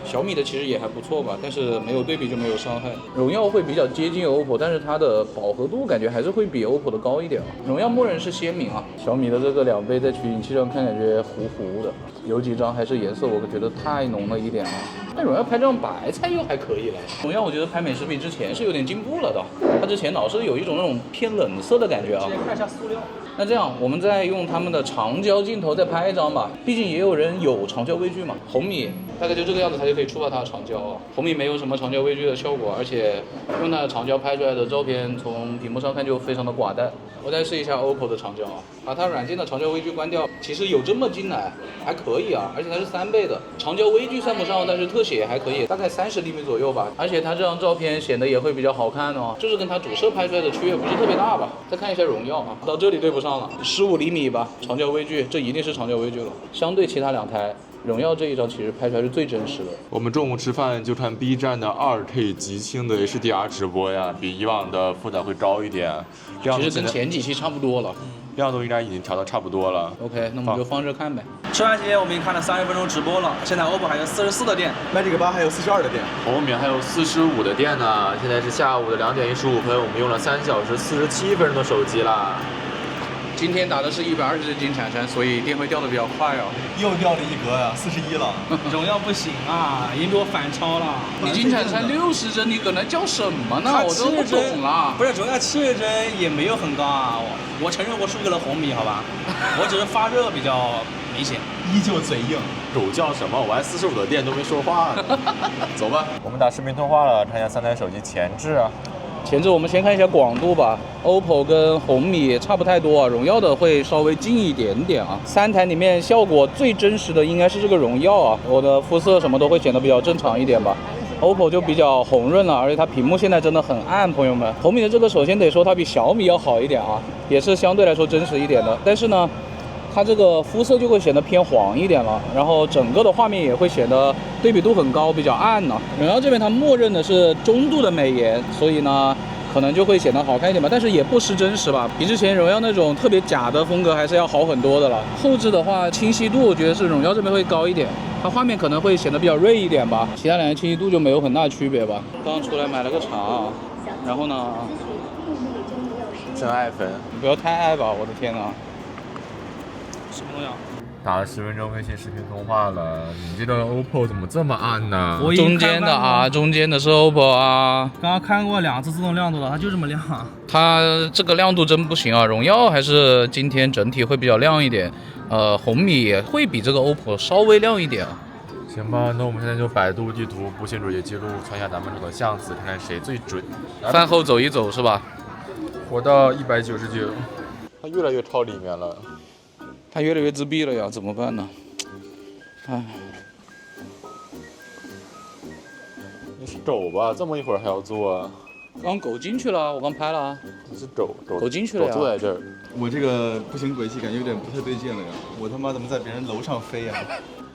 小米的其实也还不错吧，但是没有对比就没有伤害。荣耀会比较接近 OPPO， 但是它的饱和度感觉还是会比 OPPO 的高一点啊。荣耀默认是鲜明啊，小米的这个2倍在取景器上看感觉糊糊的，有几张还是颜色我觉得太浓了一点啊。但荣耀拍这张白菜又还可以了。荣耀我觉得拍美食比之前是有点进步了的，它之前老是有一种那种偏冷色的感觉啊。先看一下塑料。那这样，我们再用他们的长焦镜头再拍一张吧，毕竟也有人有长焦微距嘛。红米大概就这个样子，它就可以触发它的长焦啊。红米没有什么长焦微距的效果，而且用它的长焦拍出来的照片，从屏幕上看就非常的寡淡。我再试一下 OPPO 的长焦啊，把它软件的长焦微距关掉，其实有这么近来，还可以啊，而且它是3倍的，长焦微距算不上，但是特写还可以，大概30厘米左右吧。而且它这张照片显得也会比较好看哦，就是跟它主摄拍出来的区别不是特别大吧。再看一下荣耀啊，到这里对不上了，15厘米吧，长焦微距，这一定是长焦微距了。相对其他2台，荣耀这一张其实拍出来是最真实的。我们中午吃饭就看 B 站的2K 极清的 HDR 直播呀，比以往的负载会高一点。其实跟前几期差不多了。亮度应该已经调到差不多了。OK， 那我们就放这看呗。吃完节我们已经看了30分钟直播了，现在 OPPO 还有44的电，Magic 8还有42的电，红米还有45的电呢。现在是下午的2点15分，我们用了3小时47分钟的手机啦。今天打的是120的金铲铲，所以电会掉的比较快哦。又掉了一格呀，41了。荣耀不行啊，已经被我反超了。你金铲铲60帧，你搁那叫什么呢？他我都不懂了。不是荣耀70帧也没有很高啊，我承认我输给了红米，好吧，我只是发热比较明显。依旧嘴硬。主叫什么？我还45的电都没说话呢。走吧，我们打视频通话了，看一下3台手机前置啊。前置我们先看一下广度吧，OPPO 跟红米差不太多啊，荣耀的会稍微近一点点啊。3台里面效果最真实的应该是这个荣耀啊，我的肤色什么都会显得比较正常一点吧。OPPO 就比较红润了，而且它屏幕现在真的很暗，朋友们。红米的这个首先得说它比小米要好一点啊，也是相对来说真实一点的，但是呢，它这个肤色就会显得偏黄一点了，然后整个的画面也会显得对比度很高，比较暗呢。荣耀这边它默认的是中度的美颜，所以呢可能就会显得好看一点吧，但是也不失真实吧，比之前荣耀那种特别假的风格还是要好很多的了。后置的话，清晰度我觉得是荣耀这边会高一点，它画面可能会显得比较锐一点吧，其他两个清晰度就没有很大区别吧。刚出来买了个茶，然后呢，真爱粉，你不要太爱吧，我的天呐。什么东西啊？打了10分钟微信视频通话了，你这个 OPPO 怎么这么暗呢？我已经中间的啊，中间的是 OPPO 啊。刚刚看过2次自动亮度了，它就这么亮。它这个亮度真不行啊，荣耀还是今天整体会比较亮一点，红米也会比这个 OPPO 稍微亮一点啊。行吧，那我们现在就百度地图步行者也记录穿一下咱们这个巷子，看看谁最准。饭后走一走是吧？活到199，它越来越靠里面了。它越来越自闭了呀，怎么办呢？唉，你是肘吧？这么一会儿还要做啊？刚狗进去了，我刚拍了啊。你是肘狗进去了呀坐在这儿。我这个步行轨迹感觉有点不太对劲了呀！我他妈怎么在别人楼上飞呀？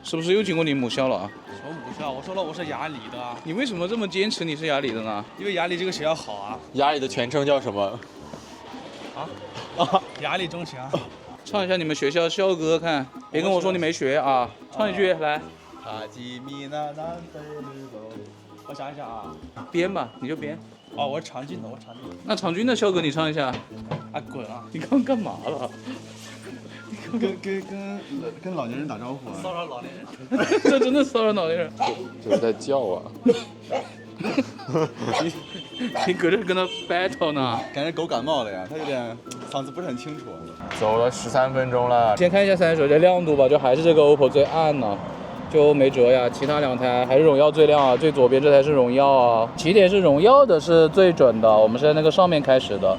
是不是又经过你母校了啊？什么母校？我说了我是雅礼的，你为什么这么坚持你是雅礼的呢？因为雅礼这个学校好啊。雅礼的全称叫什么？雅礼中强。唱一下你们学校校歌看，别跟我说你没学啊！唱一句来，我想一想啊。编吧，你就编。哦，我是长进的，我是长进的。那长军的校歌你唱一下。啊，滚啊！你刚刚干嘛了？跟老年人打招呼啊！骚扰老年人。这真的骚扰老年人。这是在叫啊！你搁这跟他 battle 呢？感觉狗感冒了呀，它有点嗓子不是很清楚。走了13分钟了。先看一下3台手机亮度吧，就还是这个 OPPO 最暗呢，就没辙呀。其他2台还是荣耀最亮啊，最左边这台是荣耀啊，起点是荣耀的是最准的，我们是在那个上面开始的。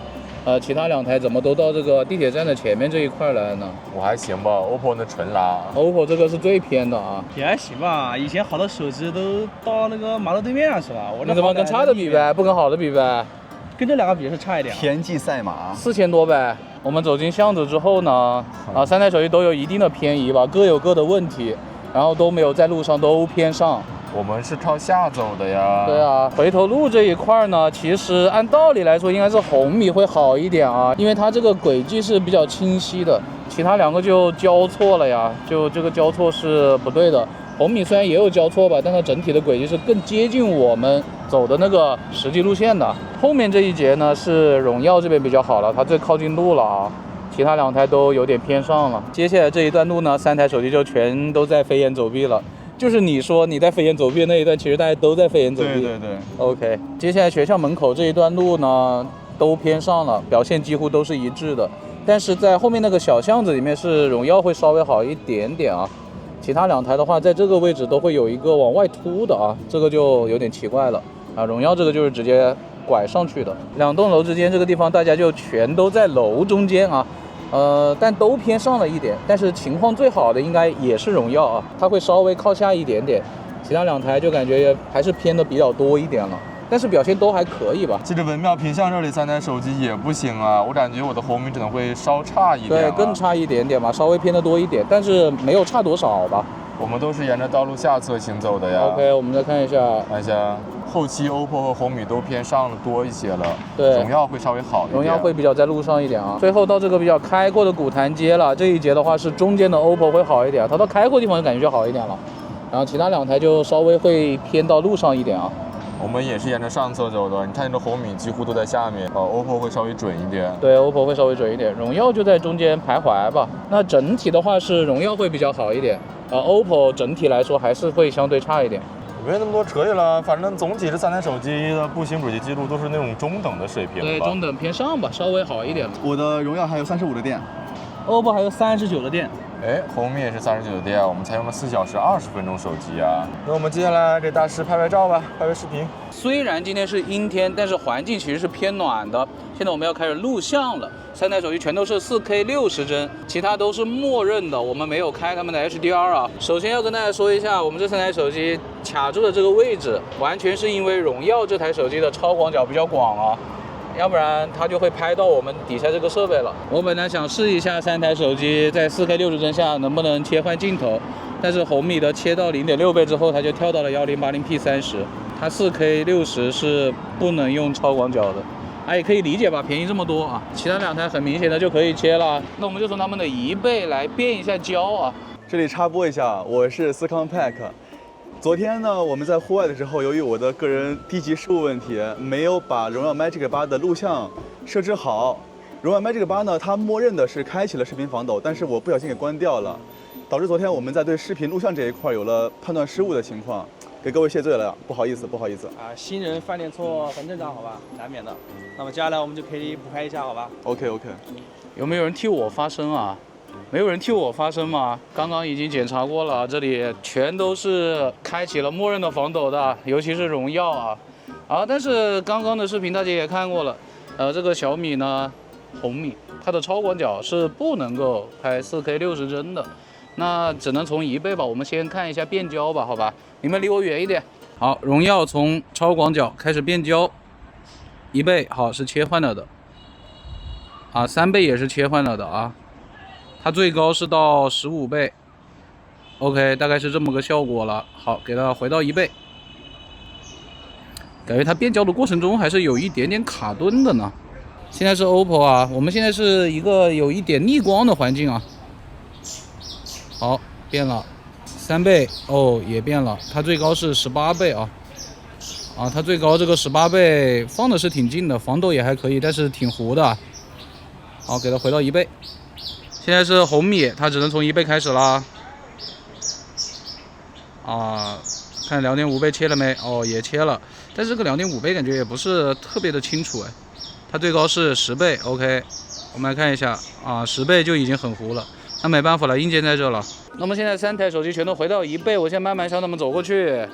其他2台怎么都到这个地铁站的前面这一块来呢？我还行吧，OPPO 那纯拉。OPPO 这个是最偏的啊。也还行吧，以前好的手机都到那个马路对面上去了。我这你怎么跟差的比呗？不跟好的比呗？跟这2个比是差一点。田忌赛马4000多呗。我们走进巷子之后呢，3台手机都有一定的偏移吧，各有各的问题，然后都没有在路上都偏上。我们是靠下走的呀。对啊，回头路这一块呢，其实按道理来说应该是红米会好一点啊，因为它这个轨迹是比较清晰的，其他2个就交错了呀，就这个交错是不对的。红米虽然也有交错吧，但它整体的轨迹是更接近我们走的那个实际路线的。后面这一节呢是荣耀这边比较好了，它最靠近路了啊。其他2台都有点偏上了。接下来这一段路呢，3台手机就全都在飞檐走壁了。就是你说你在飞檐走壁的那一段，其实大家都在飞檐走壁。对。OK， 接下来学校门口这一段路呢，都偏上了，表现几乎都是一致的。但是在后面那个小巷子里面是荣耀会稍微好一点点啊。其他2台的话，在这个位置都会有一个往外凸的啊，这个就有点奇怪了啊。荣耀这个就是直接拐上去的。2栋楼之间这个地方，大家就全都在楼中间啊。但都偏上了一点，但是情况最好的应该也是荣耀啊，它会稍微靠下一点点，其他2台就感觉还是偏的比较多一点了，但是表现都还可以吧。这个文庙屏巷这里3台手机也不行啊，我感觉我的红米可能会稍差一点。对，更差一点点吧，稍微偏的多一点，但是没有差多少吧。我们都是沿着道路下侧行走的呀。OK， 我们再看一下，后期 OPPO 和红米都偏上了多一些了，对，荣耀会稍微好一点，荣耀会比较在路上一点啊。最后到这个比较开阔的古潭街了，这一节的话是中间的 OPPO 会好一点，它到开阔地方就感觉就好一点了，然后其他2台就稍微会偏到路上一点啊。我们也是沿着上侧走的，你看这红米几乎都在下面，OPPO 会稍微准一点。对，OPPO 会稍微准一点，荣耀就在中间徘徊吧。那整体的话是荣耀会比较好一点，OPPO 整体来说还是会相对差一点。没那么多可以了，反正总体这3台手机的步行主机记录都是那种中等的水平吧。对，中等偏上吧，稍微好一点。我的荣耀还有35的电，OPPO 还有39的电。哎，红米也是39的电，我们才用了4小时20分钟手机啊。那我们接下来给大师拍拍照吧，拍拍视频。虽然今天是阴天，但是环境其实是偏暖的。现在我们要开始录像了，3台手机全都是4K 60帧，其他都是默认的，我们没有开他们的 HDR 啊。首先要跟大家说一下，我们这3台手机卡住的这个位置，完全是因为荣耀这台手机的超广角比较广啊。要不然它就会拍到我们底下这个设备了。我本来想试一下3台手机在4K 60帧下能不能切换镜头，但是红米的切到0.6倍之后，它就跳到了1080P 30，它4K 60是不能用超广角的。也可以理解吧，便宜这么多啊。其他2台很明显的就可以切了，那我们就从它们的1倍来变一下焦啊。这里插播一下，我是思康 Pack。昨天呢，我们在户外的时候，由于我的个人低级失误问题，没有把荣耀 Magic 8的录像设置好。荣耀 Magic 8呢，它默认的是开启了视频防抖，但是我不小心给关掉了，导致昨天我们在对视频录像这一块有了判断失误的情况，给各位谢罪了，不好意思，不好意思。新人犯点错很正常，好吧，难免的。那么接下来我们就可以补拍一下，好吧 ？OK。有没有人替我发声啊？没有人替我发声吗？刚刚已经检查过了，这里全都是开启了默认的防抖的，尤其是荣耀啊。但是刚刚的视频大家也看过了，这个小米呢，红米，它的超广角是不能够拍4K 60帧的，那只能从1倍吧。我们先看一下变焦吧，好吧？你们离我远一点。好，荣耀从超广角开始变焦，1倍好是切换了的，3倍也是切换了的啊。它最高是到15倍 ，OK， 大概是这么个效果了。好，给它回到1倍，感觉它变焦的过程中还是有一点点卡顿的呢。现在是 OPPO 啊，我们现在是一个有一点逆光的环境啊。好，变了，3倍也变了，它最高是18倍啊。它最高这个18倍放的是挺近的，防抖也还可以，但是挺糊的。好，给它回到1倍。现在是红米，它只能从1倍开始啦。看2.5倍切了没？也切了，但是这个2.5倍感觉也不是特别的清楚哎。它最高是10倍 ，OK， 我们来看一下10倍就已经很糊了。那没办法了，硬件在这了。那么现在3台手机全都回到1倍，我现在慢慢向他们走过去，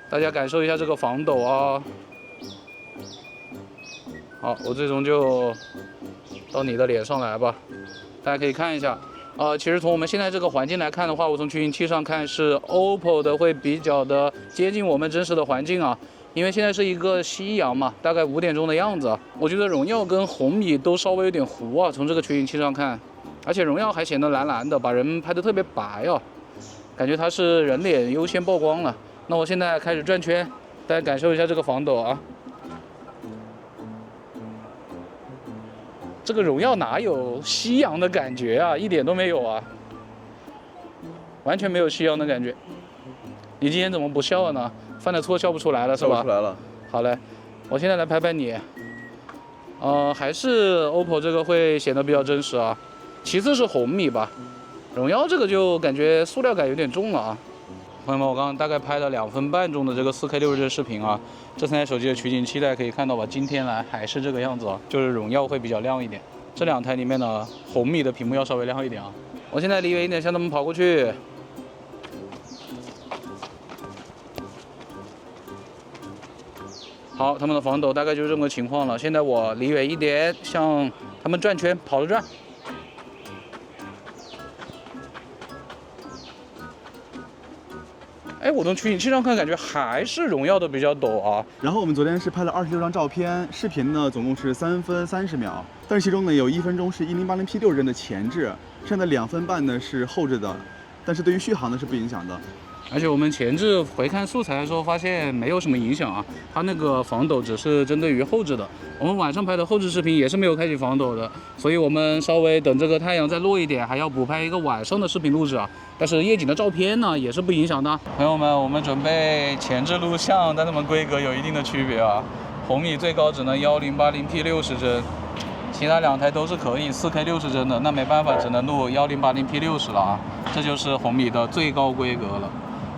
大家感受一下这个防抖啊。好，我最终就到你的脸上来吧，大家可以看一下。其实从我们现在这个环境来看的话，我从取景器上看是 OPPO 的会比较的接近我们真实的环境啊，因为现在是一个夕阳嘛，大概5点钟的样子。我觉得荣耀跟红米都稍微有点糊啊，从这个取景器上看，而且荣耀还显得蓝蓝的，把人拍得特别白啊，感觉它是人脸优先曝光了。那我现在开始转圈，大家感受一下这个防抖啊。这个荣耀哪有夕阳的感觉啊，一点都没有啊，完全没有夕阳的感觉。你今天怎么不笑呢？犯了错笑不出来了是吧？笑不出来了。好嘞，我现在来拍拍你。还是 OPPO 这个会显得比较真实啊。其次是红米吧，荣耀这个就感觉塑料感有点重了啊。朋友们，我刚刚大概拍了2分半钟的这个4K 60帧视频啊，这3台手机的取景器大家可以看到吧，今天来还是这个样子啊，就是荣耀会比较亮一点。这2台里面呢，红米的屏幕要稍微亮一点啊。我现在离远一点，向他们跑过去。好，他们的防抖大概就是这么个情况了。现在我离远一点，向他们转圈，跑着转。我从取景器上看，感觉还是荣耀的比较抖啊。然后我们昨天是拍了26张照片，视频呢总共是3分30秒，但是其中呢有1分钟是1080P 60帧的前置，剩下的2分半呢是后置的，但是对于续航呢是不影响的。而且我们前置回看素材的时候，发现没有什么影响啊，它那个防抖只是针对于后置的。我们晚上拍的后置视频也是没有开启防抖的，所以我们稍微等这个太阳再落一点，还要补拍一个晚上的视频录制啊。但是夜景的照片呢，也是不影响的。朋友们，我们准备前置录像，但它们规格有一定的区别啊。红米最高只能1080p 60帧，其他2台都是可以4K 60帧的，那没办法，只能录1080p 60了啊。这就是红米的最高规格了。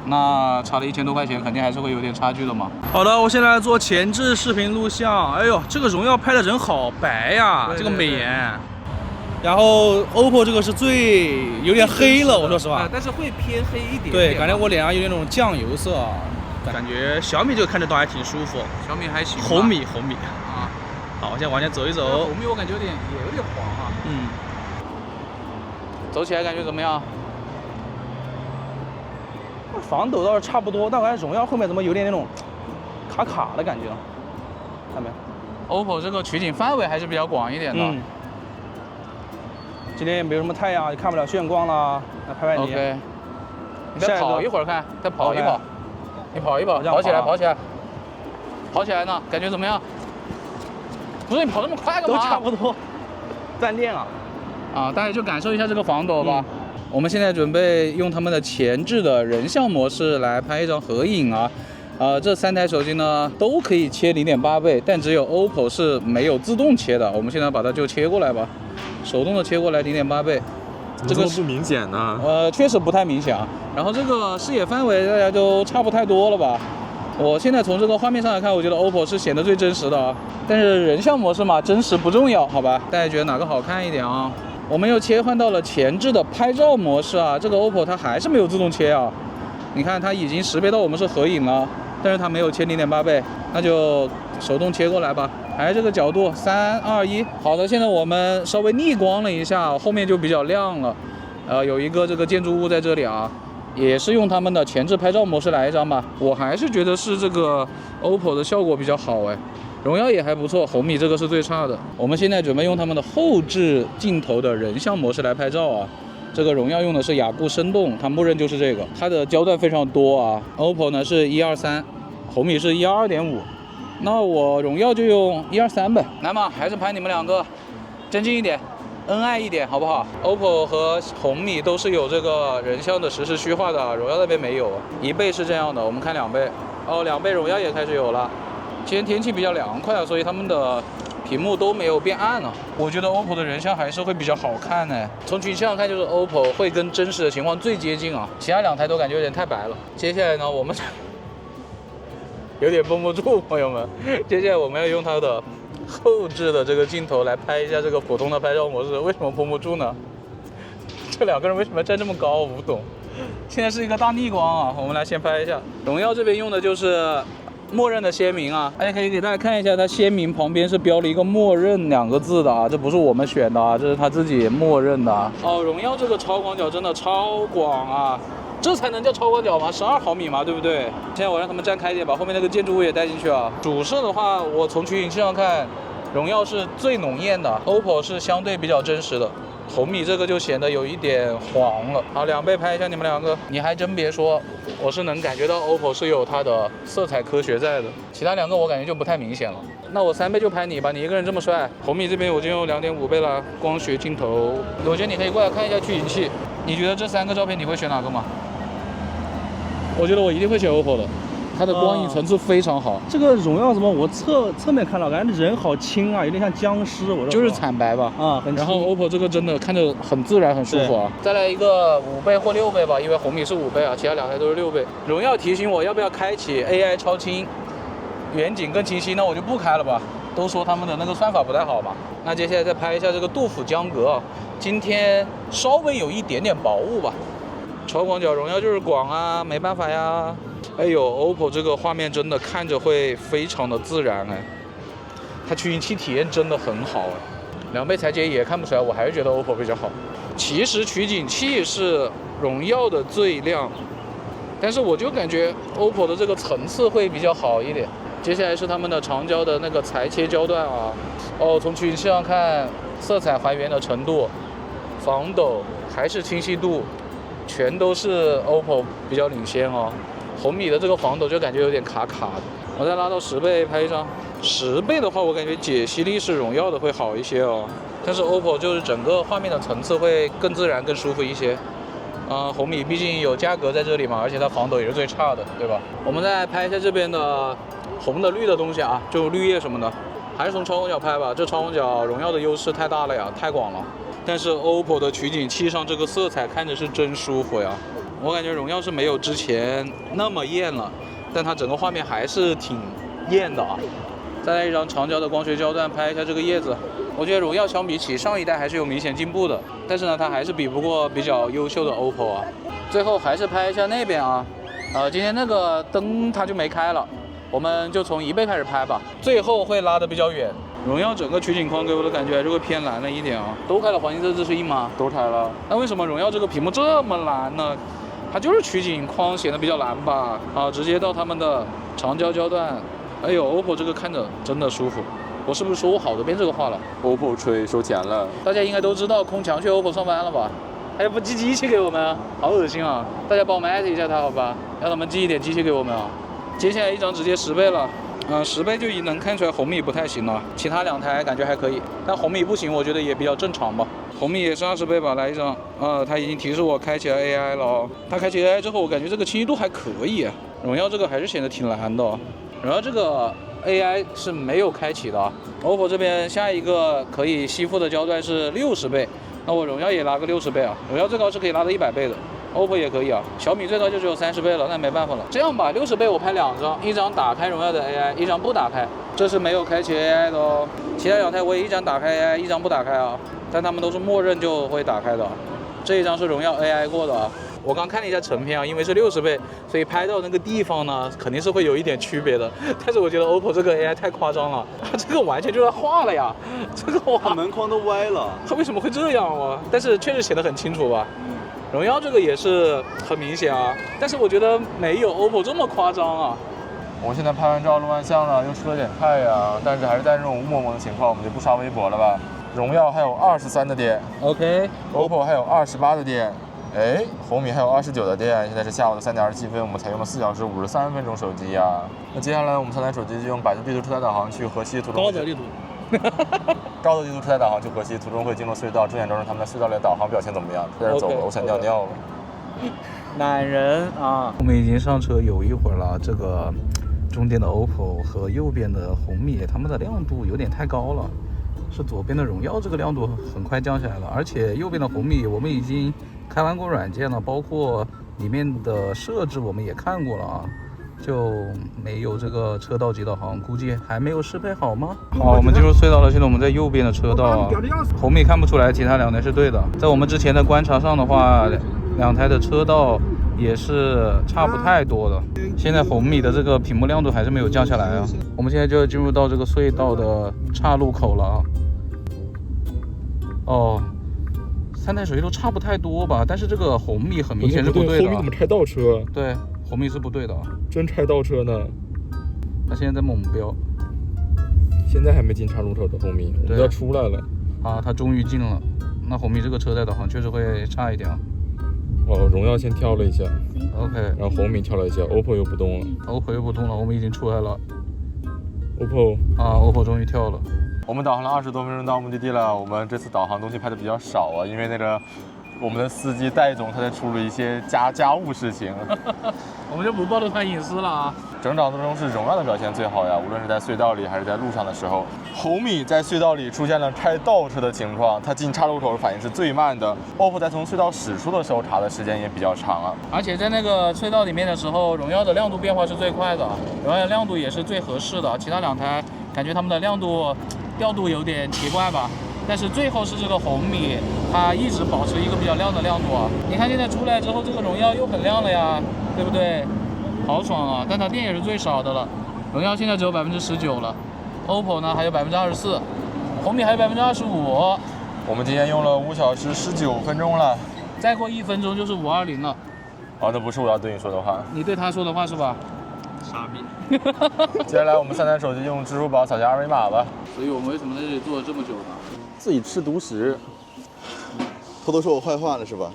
那差了1000多块钱，肯定还是会有点差距的嘛。好的，我现在做前置视频录像。哎呦，这个荣耀拍的人好白呀，这个美颜。然后 OPPO 这个是最有点黑了，我说实话。但是会偏黑一点。对，感觉我脸上有点那种酱油色，感觉小米这个看着倒还挺舒服。小米还行。红米啊。好，我现在往前走一走。红米我感觉也有点黄啊。走起来感觉怎么样？防抖倒是差不多，但我感觉荣耀后面怎么有点那种卡卡的感觉，看没？OPPO 这个取景范围还是比较广一点的。今天也没有什么太阳，也看不了炫光啦。来拍拍你。OK。你再跑一会儿看，再跑一跑。你跑一跑，跑起来，跑起来呢，感觉怎么样？不是你跑这么快干嘛？都差不多。暂练啊。啊，大家就感受一下这个防抖吧。我们现在准备用他们的前置的人像模式来拍一张合影啊，这3台手机呢都可以切0.8倍，但只有 OPPO 是没有自动切的。我们现在把它就切过来吧，手动的切过来0.8倍。这个不明显呢？确实不太明显啊。然后这个视野范围大家都差不太多了吧？我现在从这个画面上来看，我觉得 OPPO 是显得最真实的啊。但是人像模式嘛，真实不重要，好吧？大家觉得哪个好看一点啊？我们又切换到了前置的拍照模式啊，这个 OPPO 它还是没有自动切啊。你看它已经识别到我们是合影了，但是它没有切0.8倍，那就手动切过来吧。还是这个角度，3、2、1。好的，现在我们稍微逆光了一下，后面就比较亮了。有一个这个建筑物在这里啊，也是用他们的前置拍照模式来一张吧。我还是觉得是这个 OPPO 的效果比较好哎。荣耀也还不错，红米这个是最差的。我们现在准备用他们的后置镜头的人像模式来拍照啊。这个荣耀用的是雅固生动，它默认就是这个，它的焦段非常多啊。OPPO 呢是123，红米是122.5，那我荣耀就用123呗。来嘛，还是拍你们2个，真近一点，恩爱一点，好不好？OPPO 和红米都是有这个人像的实时虚化的，荣耀那边没有，1倍是这样的，我们看2倍，哦，2倍荣耀也开始有了。今天天气比较凉快啊，所以他们的屏幕都没有变暗了。我觉得 OPPO 的人像还是会比较好看呢。从群像看，就是 OPPO 会跟真实的情况最接近啊，其他2台都感觉有点太白了。接下来呢，我们有点绷不住，朋友们。接下来我们要用它的后置的这个镜头来拍一下这个普通的拍照模式。为什么绷不住呢？这2个人为什么要站这么高？我不懂。现在是一个大逆光啊，我们来先拍一下。荣耀这边用的就是默认的鲜明啊，大家可以给大家看一下，它鲜明旁边是标了一个默认2个字的啊，这不是我们选的啊，这是它自己默认的啊。哦，荣耀这个超广角真的超广啊，这才能叫超广角吗？12毫米嘛，对不对？现在我让他们站开一点，把后面那个建筑物也带进去啊。主摄的话，我从取景器上看，荣耀是最浓艳的 ，OPPO 是相对比较真实的。红米这个就显得有一点黄了。好，2倍拍一下你们2个，你还真别说，我是能感觉到 OPPO 是有它的色彩科学在的，其他2个我感觉就不太明显了。那我3倍就拍你吧，你一个人这么帅。红米这边我就用2.5倍了，光学镜头。我觉得你可以过来看一下取景器，你觉得这3个照片你会选哪个吗？我觉得我一定会选 OPPO 的。它的光影层次非常好。这个荣耀怎么我侧面看到，感觉人好轻啊，有点像僵尸。我说就是惨白吧，很轻。然后 OPPO 这个真的看着很自然，很舒服啊。再来一个5倍或6倍吧，因为红米是5倍啊，其他2台都是6倍。荣耀提醒我要不要开启 AI 超清，远景更清晰，那我就不开了吧。都说他们的那个算法不太好嘛。那接下来再拍一下这个杜甫江阁啊，今天稍微有一点点薄雾吧。超广角荣耀就是广啊，没办法呀。哎呦 ，OPPO 这个画面真的看着会非常的自然哎，它取景器体验真的很好哎。2倍裁剪也看不出来，我还是觉得 OPPO 比较好。其实取景器是荣耀的最亮，但是我就感觉 OPPO 的这个层次会比较好一点。接下来是他们的长焦的那个裁切焦段啊，哦，从取景器上看，色彩还原的程度、防抖还是清晰度，全都是 OPPO 比较领先哦。红米的这个防抖就感觉有点卡卡的。我再拉到10倍拍一张，10倍的话，我感觉解析力是荣耀的会好一些哦。但是 OPPO 就是整个画面的层次会更自然、更舒服一些。红米毕竟有价格在这里嘛，而且它防抖也是最差的，对吧？我们再拍一下这边的红的、绿的东西啊，就绿叶什么的，还是从超广角拍吧。这超广角荣耀的优势太大了呀，太广了。但是 OPPO 的取景器上这个色彩看着是真舒服呀。我感觉荣耀是没有之前那么艳了，但它整个画面还是挺艳的啊。再来一张长焦的光学焦段，拍一下这个叶子。我觉得荣耀相比起上一代还是有明显进步的，但是呢，它还是比不过比较优秀的 OPPO 啊。最后还是拍一下那边啊，今天那个灯它就没开了，我们就从1倍开始拍吧，最后会拉得比较远。荣耀整个取景框给我的感觉还是会偏蓝了一点啊。都开了黄金色自适应吗？都开了。那为什么荣耀这个屏幕这么蓝呢？它就是取景框显得比较蓝吧。好，直接到他们的长焦焦段。哎呦 ，OPPO 这个看着真的舒服。我是不是说我好多遍这个话了 ？OPPO 吹收钱了。大家应该都知道空强去 OPPO 上班了吧？还要不寄机器给我们，好恶心啊！大家帮我们艾特一下他好吧，让他们寄一点机器给我们啊。接下来一张直接10倍了。10倍就已能看出来红米不太行了，其他2台感觉还可以，但红米不行，我觉得也比较正常吧。红米也是20倍吧，来一张。它已经提示我开启了 AI 了哦。它开启 AI 之后，我感觉这个清晰度还可以啊。荣耀这个还是显得挺蓝的哦。荣耀这个 AI 是没有开启的啊。OPPO 这边下一个可以吸附的焦段是60倍，那我荣耀也拉个60倍啊。荣耀最高是可以拉到100倍的。OPPO 也可以啊，小米最高就只有30倍了，那没办法了。这样吧，60倍我拍2张，一张打开荣耀的 AI，一张不打开，这是没有开启 AI 的哦。其他2台我也一张打开 AI，一张不打开啊，但他们都是默认就会打开的。这一张是荣耀 AI 过的啊。我刚看了一下成片啊，因为是60倍，所以拍到那个地方呢，肯定是会有一点区别的。但是我觉得 OPPO 这个 AI 太夸张了，它这个完全就是画了呀，这个哇，门框都歪了，它为什么会这样啊？但是确实写得很清楚吧。荣耀这个也是很明显啊，但是我觉得没有 OPPO 这么夸张啊。我现在拍完照录完像了，又出了点太阳，但是还是在这种雾蒙蒙的情况，我们就不刷微博了吧。荣耀还有23的电 ，OK，OPPO 还有28的电，哎，红米还有29的电。现在是下午的3点27分，我们才用了4小时53分钟手机呀。那接下来我们3台手机就用百度地图车载导航去河西途中。高德地图。高德地图车载导航去河西，途中会经过隧道，重点都是他们在隧道里的导航表现怎么样。在这走了，我想尿尿了。懒人啊！我们已经上车有一会儿了，这个中间的 OPPO 和右边的红米，它们的亮度有点太高了。是左边的荣耀这个亮度很快降下来了，而且右边的红米我们已经开完过软件了，包括里面的设置我们也看过了啊。就没有这个车道级导航，估计还没有适配好吗？好，我们进入隧道了。现在我们在右边的车道啊，红米看不出来，其他2台是对的。在我们之前的观察上的话，2台的车道也是差不太多的。现在红米的这个屏幕亮度还是没有降下来啊。我们现在就要进入到这个隧道的岔路口了啊。哦，3台手机都差不太多吧，但是这个红米很明显是不对的。红米怎么开倒车？对。红米是不对的啊，真拆倒车呢。他现在在猛飙，现在还没进岔路口的红米，我们要出来了。啊，他终于进了。那红米这个车载导航确实会差一点啊。哦，荣耀先跳了一下 ，OK， 然后红米跳了一下 ，OPPO 又不动了。OPPO 又不动了，我们已经出来了。OPPO 啊 ，OPPO 终于跳了。我们导航了20多分钟到目的地了。我们这次导航东西拍的比较少啊，因为那个。我们的司机戴总他在处理一些家务事情，我们就不暴露他隐私了啊。整场当中是荣耀的表现最好呀，无论是在隧道里还是在路上的时候。红米在隧道里出现了开倒车的情况，它进岔路口的反应是最慢的。OPPO 在从隧道驶出的时候查的时间也比较长啊。而且在那个隧道里面的时候，荣耀的亮度变化是最快的，荣耀的亮度也是最合适的。其他2台感觉他们的亮度调度有点奇怪吧。但是最后是这个红米，它一直保持一个比较亮的亮度啊。你看现在出来之后，这个荣耀又很亮了呀，对不对？好爽啊！但它电也是最少的了，荣耀现在只有19%了 ，OPPO 呢还有24%，红米还有25%。我们今天用了5小时19分钟了，再过1分钟就是520了。哦，那不是我要对你说的话，你对他说的话是吧？傻逼。接下来我们3台手机用支付宝扫下2维码吧。所以我们为什么在这里坐了这么久呢？自己吃独食，偷偷说我坏话了是吧？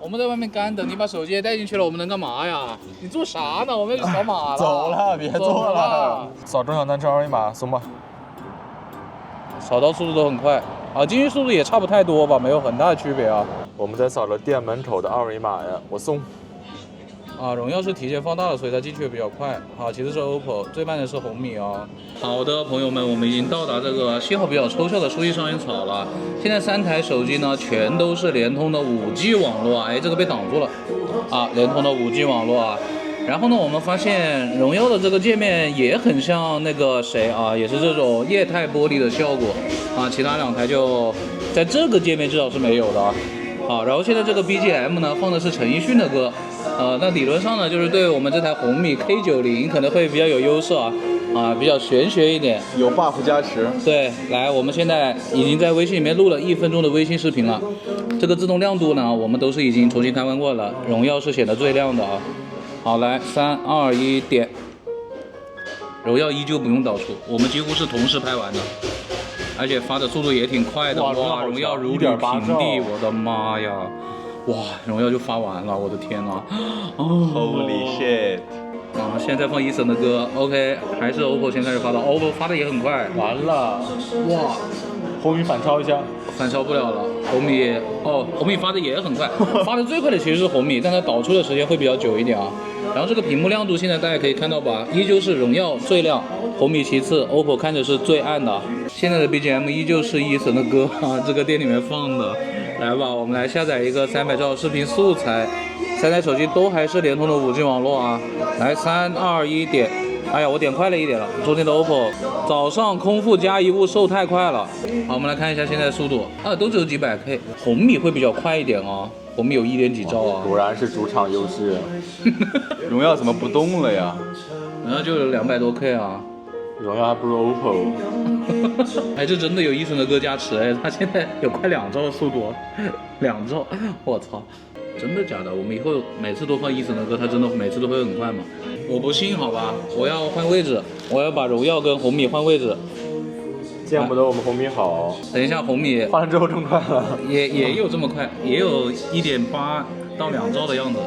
我们在外面干等，你把手机也带进去了，我们能干嘛呀？你做啥呢？我们要去扫码了。走了，别做了。扫中小单车二维码，送吧。扫到速度都很快啊，进去速度也差不太多吧，没有很大的区别啊。我们在扫着店门口的二维码呀，我送。啊，荣耀是提前放大了，所以它进去也比较快。好，其次是 OPPO， 最慢的是红米啊。好的，朋友们，我们已经到达这个信号比较抽象的书记商业草了。现在3台手机呢，全都是联通的5G 网络，哎，这个被挡住了啊，联通的5G 网络啊。然后呢，我们发现荣耀的这个界面也很像那个谁啊，也是这种液态玻璃的效果啊，其他2台就在这个界面至少是没有的啊。好，然后现在这个 BGM 呢放的是陈奕迅的歌，那理论上呢就是对我们这台红米 K90可能会比较有优势啊，比较玄学一点，有 buff 加持。对，来，我们现在已经在微信里面录了1分钟的微信视频了，这个自动亮度呢我们都是已经重新开关过了，荣耀是显得最亮的啊。好，来3、2、1点，荣耀依旧不用导出，我们几乎是同时拍完的。而且发的速度也挺快的，哇！荣耀如履平地，我的妈呀！哇，荣耀就发完了，我的天呐！哦 Holy shit！ 啊，现在放Eason的歌 ，OK， 还是 OPPO 先开始发的 ，OPPO 发的也很快，完了，哇！红米反超一下，反超不了了，红米发的也很快，发的最快的其实是红米，但它导出的时间会比较久一点啊。然后这个屏幕亮度现在大家可以看到吧，依旧是荣耀最亮，红米其次 ，OPPO 看着是最暗的。现在的 BGM 依旧是Eason的歌啊，这个店里面放的。来吧，我们来下载一个300兆视频素材，3台手机都还是联通的5G 网络啊。来3、2、1点。哎呀，我点快了一点了。昨天的 OPPO 早上空腹加一物售太快了。好，我们来看一下现在的速度啊，都只有几百 K， 红米会比较快一点哦。红米有1点几兆啊。果然是主场优势。荣耀怎么不动了呀？然后就有200多 K 啊。荣耀还不如 OPPO。哎，这真的有Eason的歌加持哎，它现在有快2兆的速度，2兆，我操！真的假的？我们以后每次都放Eason的歌，它真的每次都会很快吗？我不信，好吧，我要换位置，我要把荣耀跟红米换位置。见不得我们红米好。等一下，红米换了之后更快了，也有这么快，也有1.8到2兆的样子，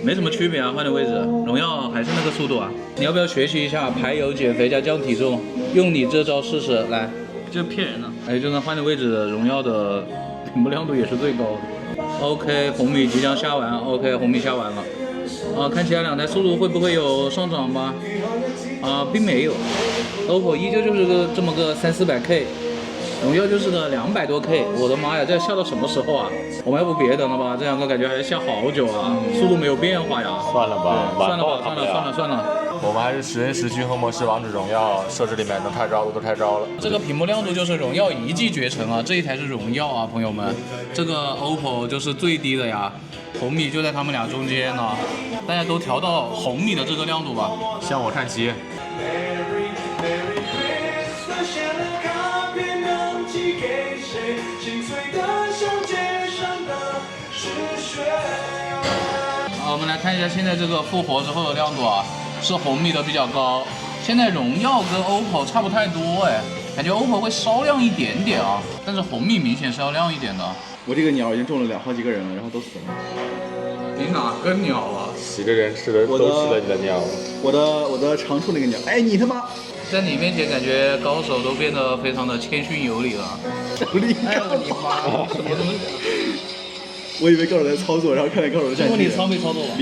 没什么区别啊。换的位置，荣耀还是那个速度啊。你要不要学习一下排油、减肥加降体重？用你这招试试来。这骗人的。哎，就那换的位置，荣耀的屏幕亮度也是最高的。OK， 红米即将下完 ，OK， 红米下完了。看起来2台速度会不会有上涨吧？并没有。OPPO 依旧就是个这么个300-400 K， 荣耀就是个200多 K。我的妈呀，这要下到什么时候啊？我们要不别等了吧？这2个感觉还要下好久啊，速度没有变化呀。算了吧，算了。我们还是10人10均衡模式王者荣耀，设置里面能开招的都开招了。这个屏幕亮度就是荣耀一骑绝尘啊，这一台是荣耀啊，朋友们，这个 OPPO 就是最低的呀，红米就在他们俩中间呢，大家都调到红米的这个亮度吧。向我看齐。我们来看一下现在这个复活之后的亮度啊，是红米的比较高。现在荣耀跟 OPPO 差不太多哎，感觉 OPPO 会稍亮一点点啊，但是红米明显是要亮一点的。我这个鸟已经中了好几个人了，然后都死了。你哪个鸟啊？几个人吃的都吃了你的鸟。我的长处那个鸟。哎，你他妈！在你面前感觉高手都变得非常的谦逊有礼了。哎我你妈！什么东西？我以为高手在操作，然后看见高手的战绩。你操没操作吧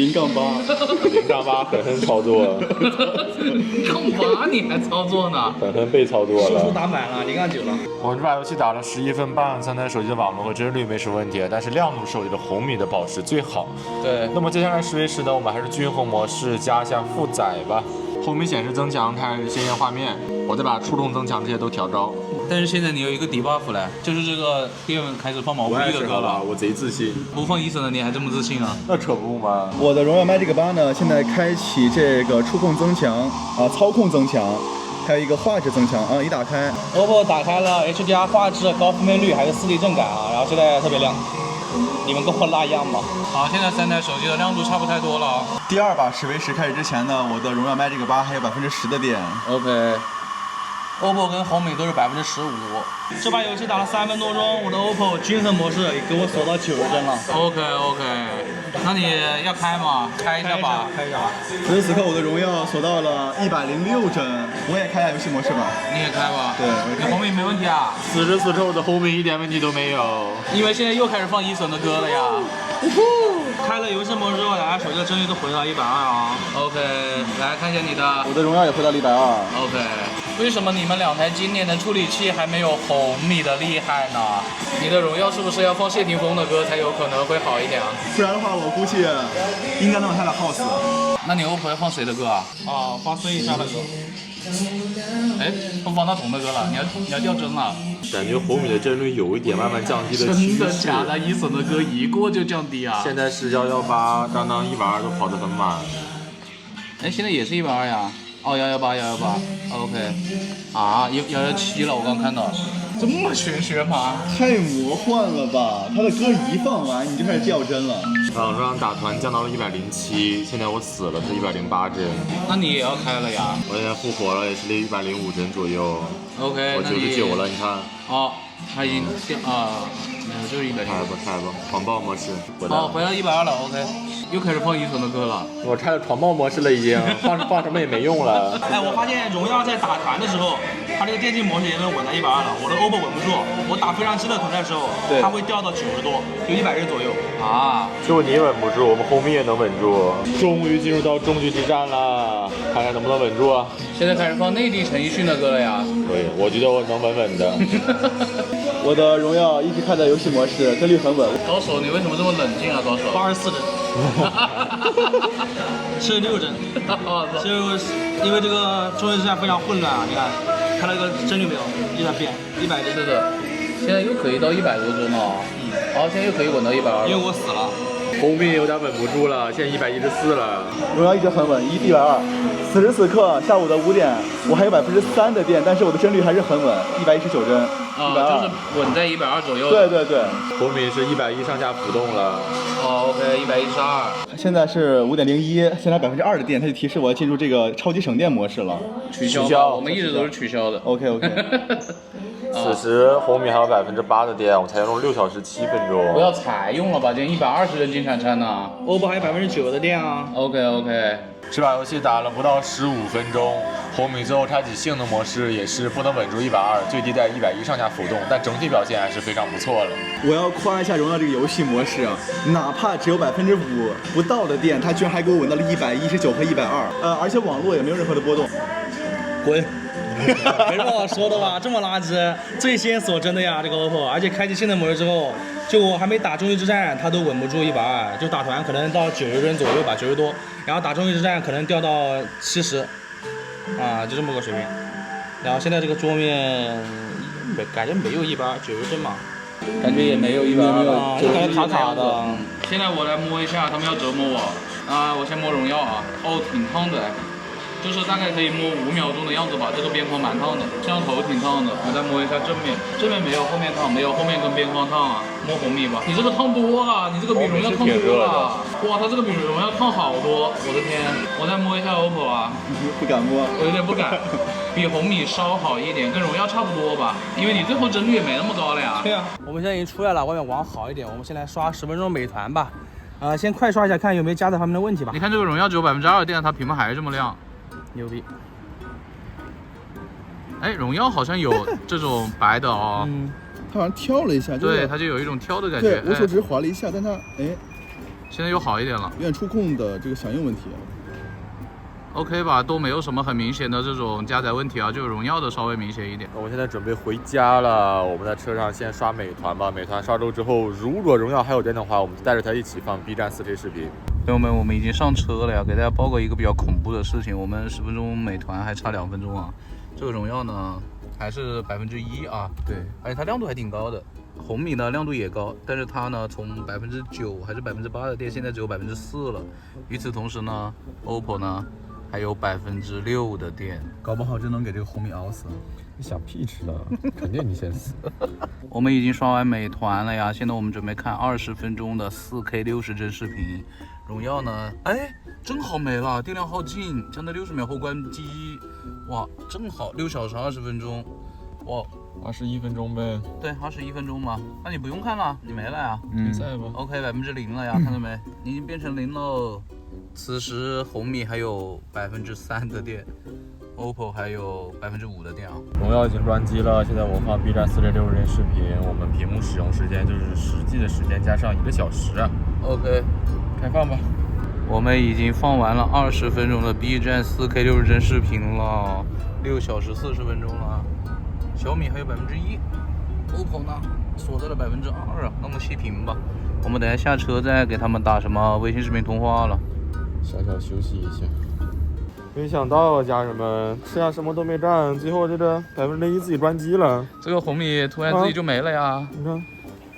0-8，狠狠操作。0-8你还操作呢？狠狠被操作了。输出打满了0-9了。我们这把游戏打了11分半，3台手机的网络和帧率没什么问题，但是亮度是我觉得红米的保持最好。对。那么接下来10v10呢，我们还是均衡模式加一下负载吧。红米显示增强，开始鲜艳画面，我再把触控增强这些都调高。但是现在你有一个 debuff 了，就是这个店开始放毛不易的歌了。我贼自信。不放Eason的你还这么自信啊？那可不嘛。我的荣耀 Magic 8呢，现在开启这个触控增强操控增强，还有一个画质增强一打开 OPPO 打开了 HDR 画质、高分辨率还是4D 震感啊，然后现在特别亮。你们跟我那样吗？好，现在3台手机的亮度差不太多了。第2把10v10开始之前呢，我的荣耀 Magic 8还有10%的电。 OK。，OPPO 跟红米都是15%。这把游戏打了3分多钟，我的 OPPO 均衡模式也给我锁到90帧了。OK， 那你要开吗？开一下吧。开一下。此时此刻我的荣耀锁到了106帧，我也开一下游戏模式吧。你也开吧。对，你红米没问题啊？此时此刻我的红米一点问题都没有。因为现在又开始放伊森的歌了呀。开了游戏模式之后，大家手机的帧率都回到120啊。OK， 来看一下你的。我的荣耀也回到了120。OK， 为什么你们2台今年的处理器还没有红米的厉害呢？你的荣耀是不是要放谢霆锋的歌才有可能会好一点啊？不然的话，我估计应该能把他俩耗死。那你 OPPO 要放谁的歌啊？啊，放孙艺莎的歌。哎，不放大同的歌了，你要掉帧了。感觉红米的帧率有一点慢慢降低的趋势。真的假的？伊森的歌一过就降低啊？现在是118，刚刚120都跑得很满。哎，现在也是120呀？哦，118，OK。啊，117了，我刚看到。这么玄学吗？太魔幻了吧！他的歌一放完，你就开始掉帧了。网上打团降到了107，现在我死了是108帧。那你也要开了呀？我现在复活了，也是105帧左右。 OK， 我99了，你看。哦，它已经掉啊，没有，就是100。开吧，狂暴模式。好，回到120了 ，OK。又开始放伊森的歌了。我开了狂暴模式了，已经放什么也没用了。哎，我发现荣耀在打团的时候，它这个电竞模式也能稳在120了。我的 OPPO 稳不住，我打非常激烈的团战的时候，它会掉到90多，就100帧左右。啊，就你稳不住，我们后面也能稳住。终于进入到终局之战了，看看能不能稳住啊！现在开始放内地陈奕迅的歌了呀。对，我觉得我能稳稳的。我的荣耀一直开在游戏模式，帧率很稳。高手，你为什么这么冷静啊？高手。 84帧。76帧。就是因为这个终局之战非常混乱啊！你看，看那个帧率没有？一直在变，100帧。是的，现在又可以到100多帧了。好，现在又可以稳到120。因为我死了。红米有点稳不住了，现在114了。荣耀一直很稳，120。此时此刻下午的5点，我还有3%的电，但是我的帧率还是很稳，119帧。就是稳在120左右。对。红米是110上下浮动了。哦 ，OK， 112。现在是5点01，现在2%的电，它就提示我要进入这个超级省电模式了。取消，我们一直都是取消的。OK。此时红米还有8%的电，我才用了6小时7分钟。不要才用了吧，今天120帧金铲铲呢。OPPO 还有9%的电啊。OK。这把游戏打了不到15分钟，红米最后开启性能模式也是不能稳住120，最低在110上下浮动，但整体表现还是非常不错了。我要夸一下荣耀这个游戏模式啊，哪怕只有5%不到的电，它居然还给我稳到了119和120，而且网络也没有任何的波动。滚！没什么好说的吧，这么垃圾，最先锁帧的呀这个 OPPO， 而且开启性能模式之后，就我还没打终局之战，它都稳不住120，就打团可能到90帧左右吧，90多，然后打终局之战可能掉到70，啊，就这么个水平。然后现在这个桌面感觉没有120，90帧嘛，感觉也没有120啊，就感觉卡卡的。现在我来摸一下，他们要折磨我啊，我先摸荣耀啊，哦，挺烫的。就是大概可以摸5秒钟的样子吧，这个边框蛮烫的，摄像头挺烫的。我再摸一下正面，正面没有，后面烫，没有，后面跟边框烫啊。摸红米吧，你这个烫多了，你这个比荣耀烫多了。哇，它这个比荣耀烫好多，我的天！我再摸一下 OPPO 啊，不敢摸，我有点不敢。比红米稍好一点，跟荣耀差不多吧，因为你最后帧率也没那么高了呀。对啊，我们现在已经出来了，外面网好一点，我们先来刷10分钟美团吧。先快刷一下，看有没有加载方面的问题吧。你看这个荣耀只有2%的电，它屏幕还是这么亮。牛逼！哎，荣耀好像有这种白的哦。它好像跳了一下，对，它就有一种挑的感觉。对，我手只是滑了一下，但它现在又好一点了。有点触控的这个响应问题。OK 吧，都没有什么很明显的这种加载问题啊，就荣耀的稍微明显一点。我们现在准备回家了，我们在车上先刷美团吧。美团刷够之后，如果荣耀还有电的话，我们就带着它一起放 B 站4K 视频。朋友们，我们已经上车了呀！给大家报告一个比较恐怖的事情，我们10分钟美团还差2分钟啊。这个荣耀呢还是1%啊，对，而且它亮度还挺高的。红米呢亮度也高，但是它呢从9%还是8%的电，现在只有4%了。与此同时呢 ，OPPO 呢还有6%的电，搞不好真能给这个红米熬死。你想屁吃了，肯定你先死。我们已经刷完美团了呀，现在我们准备看20分钟的4K 60帧视频。荣耀呢，哎，正好没了，电量耗尽，将在60秒后关机。哇，正好6小时20分钟，哇，21分钟呗。对，21分钟嘛。那你不用看了，你没了呀？比赛吧。 OK， 0%了呀，看到没？你已经变成0喽。此时红米还有3%的电，OPPO 还有5%的电啊。荣耀已经关机了，现在我放 B 站46帧视频，我们屏幕使用时间就是实际的时间加上1个小时啊。 OK， 开放吧。我们已经放完了20分钟的 B 站4K 60帧视频了，6小时40分钟了。小米还有1%，OPPO 呢锁在了2%啊。那么熄屏吧，我们等下下车再给他们打什么微信视频通话了。小小休息一下。没想到啊，家人们，吃下什么都没干，最后这个1%自己关机了。这个红米突然自己就没了呀。你看，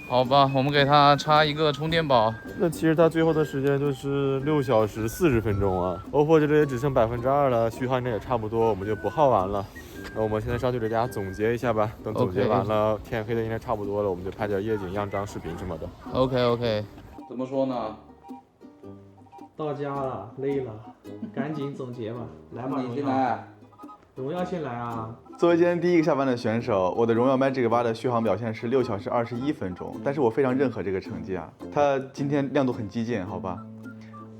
好吧，我们给它插一个充电宝。那其实它最后的时间就是6小时40分钟啊。OPPO 这里也只剩2%了，续航应该也差不多，我们就不耗完了。那我们现在上去给大家总结一下吧。等总结完了，天黑的应该差不多了，我们就拍点夜景、样张、视频什么的。OK， 怎么说呢？到家了，累了，赶紧总结吧，来吧，你先来。荣耀先来啊！作为今天第一个下班的选手，我的荣耀 Magic 8的续航表现是6小时21分钟，但是我非常认可这个成绩啊，它今天亮度很激进，好吧？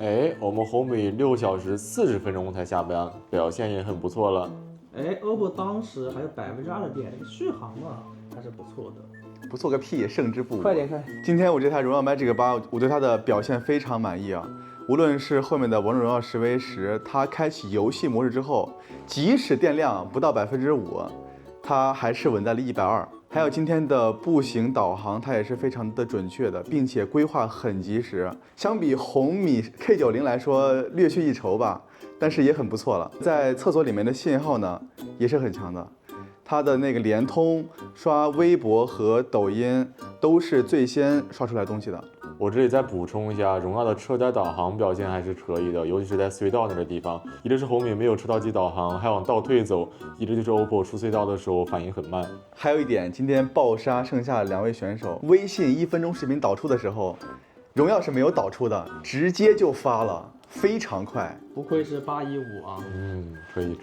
哎，我们红米6小时40分钟才下班，表现也很不错了。哎，OPPO 当时还有2%的电，续航嘛还是不错的。不错个屁，胜之不武。快点看！今天我这台荣耀 Magic 8，我对它的表现非常满意啊。无论是后面的王者荣耀10v10，它开启游戏模式之后，即使电量不到5%，它还是稳在了120。还有今天的步行导航，它也是非常的准确的，并且规划很及时。相比红米 K90来说，略逊一筹吧，但是也很不错了。在厕所里面的信号呢，也是很强的。它的那个联通、刷微博和抖音都是最先刷出来东西的。我这里再补充一下，荣耀的车载导航表现还是可以的，尤其是在隧道那个地方，一个是红米没有车道级导航，还往倒退走；一个就是 OPPO 出隧道的时候反应很慢。还有一点，今天暴杀剩下2位选手，微信1分钟视频导出的时候，荣耀是没有导出的，直接就发了，非常快。不愧是815啊！可以。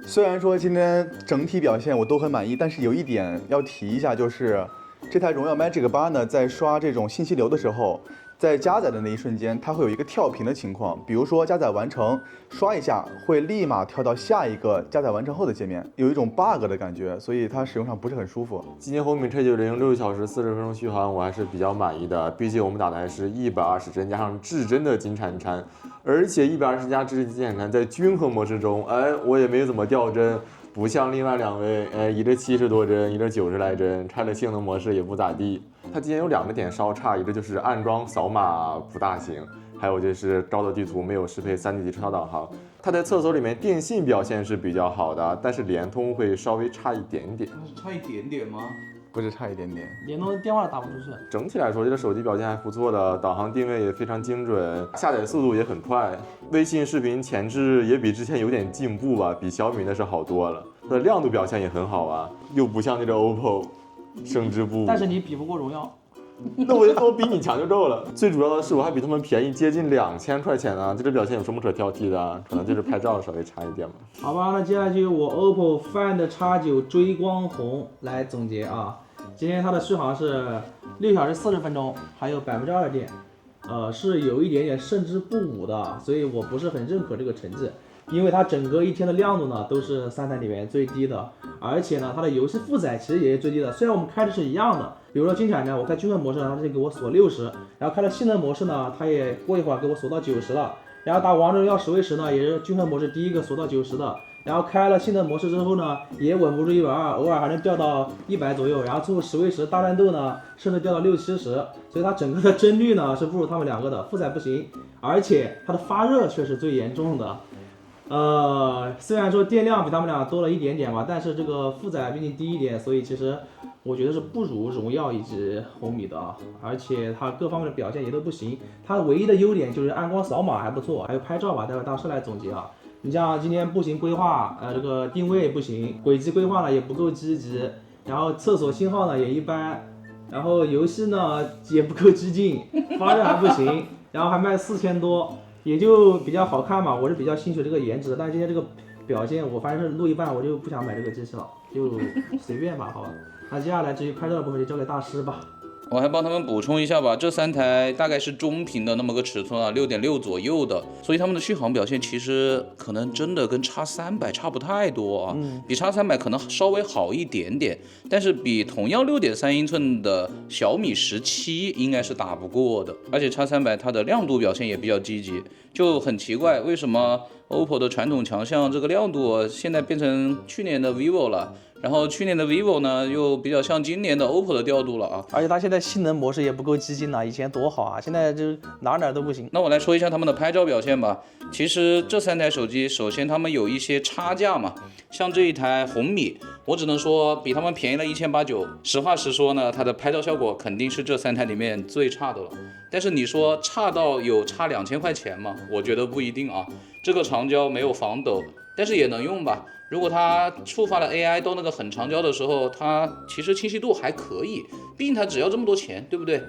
虽然说今天整体表现我都很满意，但是有一点要提一下，就是这台荣耀 Magic 8呢，在刷这种信息流的时候，在加载的那一瞬间，它会有一个跳屏的情况。比如说加载完成，刷一下会立马跳到下一个加载完成后的界面，有一种 bug 的感觉，所以它使用上不是很舒服。今天红米 K90 6小时40分钟续航，我还是比较满意的。毕竟我们打的还是120帧加上至臻的金铲铲，而且120加至臻金铲铲在均衡模式中，我也没怎么掉帧。不像另外2位，一个70多帧，一个90来帧，拆了性能模式也不咋地。它今天有2个点稍差，一个就是暗装扫码不大行，还有就是高德地图没有适配3D 级车道导航。它在厕所里面电信表现是比较好的，但是联通会稍微差一点点。差一点点吗？不是差一点点，联通的电话打不出去。整体来说，这个手机表现还不错的，导航定位也非常精准，下载速度也很快。微信视频前置也比之前有点进步吧，比小米那是好多了。它的亮度表现也很好啊，又不像那个 OPPO，胜之不武。但是你比不过荣耀。那我比你强就够了。最主要的是我还比他们便宜接近2000块钱呢，这个表现有什么可挑剔的？可能就是拍照稍微差一点吧。好吧，那接下来就由我 OPPO Find X9 追光红来总结啊。今天它的续航是6小时40分钟，还有2%的电，是有一点点胜之不武的，所以我不是很认可这个成绩，因为它整个一天的亮度呢都是3台里面最低的，而且呢它的游戏负载其实也是最低的，虽然我们开的是一样的，比如说金铲呢，我开均衡模式呢，它是给我锁60，然后开了性能模式呢，它也过一会儿给我锁到90了，然后打王者荣耀10v10呢，也是均衡模式第一个锁到90的。然后开了性能模式之后呢，也稳不住120，偶尔还能掉到100左右。然后最后10v10大乱斗呢，甚至掉到60-70，所以它整个的帧率呢是不如他们2个的，负载不行，而且它的发热却是最严重的。虽然说电量比他们俩多了一点点吧，但是这个负载毕竟低一点，所以其实我觉得是不如荣耀以及红米的啊。而且它各方面的表现也都不行，它唯一的优点就是暗光扫码还不错，还有拍照吧，待会大师来总结啊。你像今天步行规划，这个定位不行，轨迹规划呢也不够积极，然后厕所信号呢也一般，然后游戏呢也不够激进，发热还不行，然后还卖4000多，也就比较好看嘛。我是比较欣赏这个颜值，但今天这个表现，我反正是录一半我就不想买这个机器了，就随便吧，好吧。那接下来至于拍照的部分就交给大师吧。我还帮他们补充一下吧，这3台大概是中频的那么个尺寸啊，6.6左右的，所以他们的续航表现其实可能真的跟 X300差不太多啊，比 X300可能稍微好一点点，但是比同样6.3英寸的小米17应该是打不过的，而且 X300它的亮度表现也比较积极，就很奇怪为什么 OPPO 的传统强项这个亮度现在变成去年的 vivo 了。然后去年的 vivo 呢，又比较像今年的 OPPO 的调度了啊，而且它现在性能模式也不够激进了，以前多好啊，现在就哪都不行。那我来说一下他们的拍照表现吧。其实这3台手机，首先他们有一些差价嘛，像这一台红米，我只能说比他们便宜了1890。实话实说呢，它的拍照效果肯定是这3台里面最差的了。但是你说差到有差2000块钱吗？我觉得不一定啊。这个长焦没有防抖，但是也能用吧。如果它触发了 AI 到那个很长焦的时候，它其实清晰度还可以，毕竟它只要这么多钱，对不对？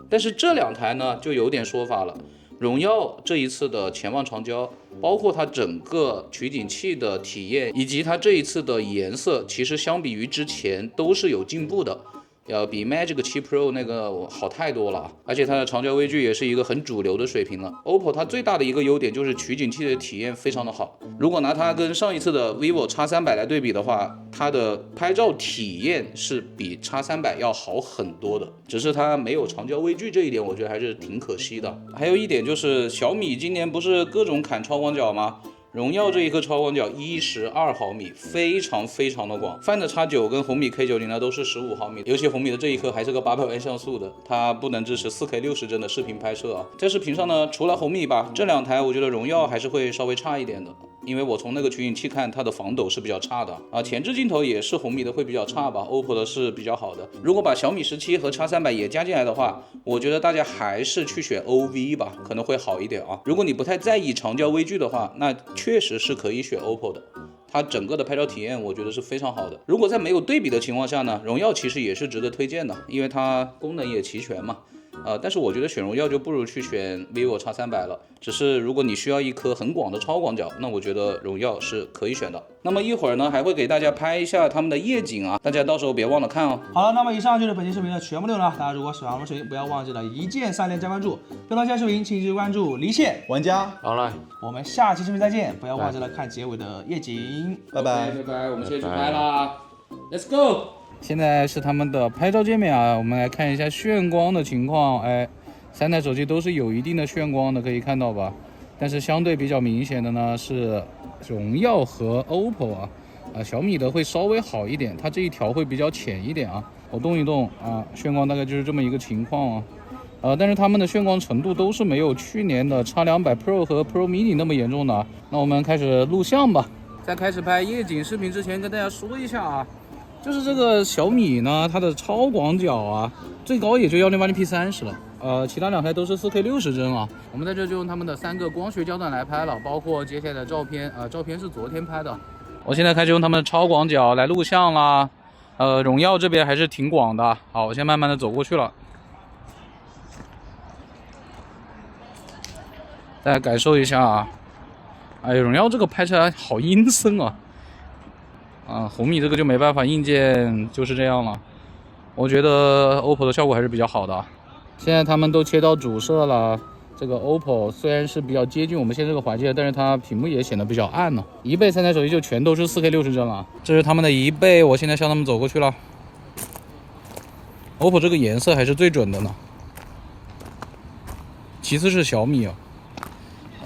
但是这2台呢，就有点说法了。荣耀这一次的潜望长焦，包括它整个取景器的体验，以及它这一次的颜色，其实相比于之前都是有进步的。要比 Magic 7 Pro 那个好太多了，而且它的长焦微距也是一个很主流的水平了。OPPO 它最大的一个优点就是取景器的体验非常的好，如果拿它跟上一次的 vivo X300 来对比的话，它的拍照体验是比 X300 要好很多的，只是它没有长焦微距这一点，我觉得还是挺可惜的。还有一点就是小米今年不是各种砍超广角吗？荣耀这一颗超广角12毫米，非常的广。Find X9 跟红米 K90 呢都是15毫米，尤其红米的这一颗还是个800万像素的，它不能支持4K 60帧的视频拍摄啊。在视频上呢，除了红米吧，这2台我觉得荣耀还是会稍微差一点的。因为我从那个取景器看，它的防抖是比较差的啊，前置镜头也是红米的会比较差吧，OPPO 的是比较好的。如果把小米17和 X300 也加进来的话，我觉得大家还是去选 OV 吧，可能会好一点啊。如果你不太在意长焦微距的话，那确实是可以选 OPPO 的。它整个的拍照体验我觉得是非常好的。如果在没有对比的情况下呢，荣耀其实也是值得推荐的，因为它功能也齐全嘛。但是我觉得选荣耀就不如去选 vivo X300 了。只是如果你需要一颗很广的超广角，那我觉得荣耀是可以选的。那么一会儿呢，还会给大家拍一下他们的夜景啊，大家到时候别忘了看哦。好了，那么以上就是本期视频的全部内容了。大家如果喜欢我们视频，不要忘记了一键3连加关注。更多下视频，请继续关注离线玩家，好了，我们下期视频再见，不要忘记了看结尾的夜景。拜拜。拜拜，我们先去拍啦 ，Let's go。现在是他们的拍照界面啊，我们来看一下炫光的情况。哎，3台手机都是有一定的炫光的，可以看到吧？但是相对比较明显的呢是荣耀和 OPPO 啊，小米的会稍微好一点，它这一条会比较浅一点啊。我动一动啊，炫光大概就是这么一个情况啊。但是它们的炫光程度都是没有去年的 X200 Pro 和 Pro Mini 那么严重的。那我们开始录像吧。在开始拍夜景视频之前，跟大家说一下啊。就是这个小米呢，它的超广角啊，最高也就1080p30了，其他2台都是4K 60帧啊。我们在这就用他们的3个光学焦段来拍了，包括接下来的照片，照片是昨天拍的。我现在开始用他们的超广角来录像啦，荣耀这边还是挺广的。好，我先慢慢的走过去了，大家感受一下啊，哎，荣耀这个拍起来好阴森啊。红米这个就没办法，硬件就是这样了。我觉得 OPPO 的效果还是比较好的。现在他们都切到主摄了，这个 OPPO 虽然是比较接近我们现在这个环境，但是它屏幕也显得比较暗了。一倍3台手机就全都是4K 60帧了，这是他们的一倍，我现在向他们走过去了。OPPO 这个颜色还是最准的呢，其次是小米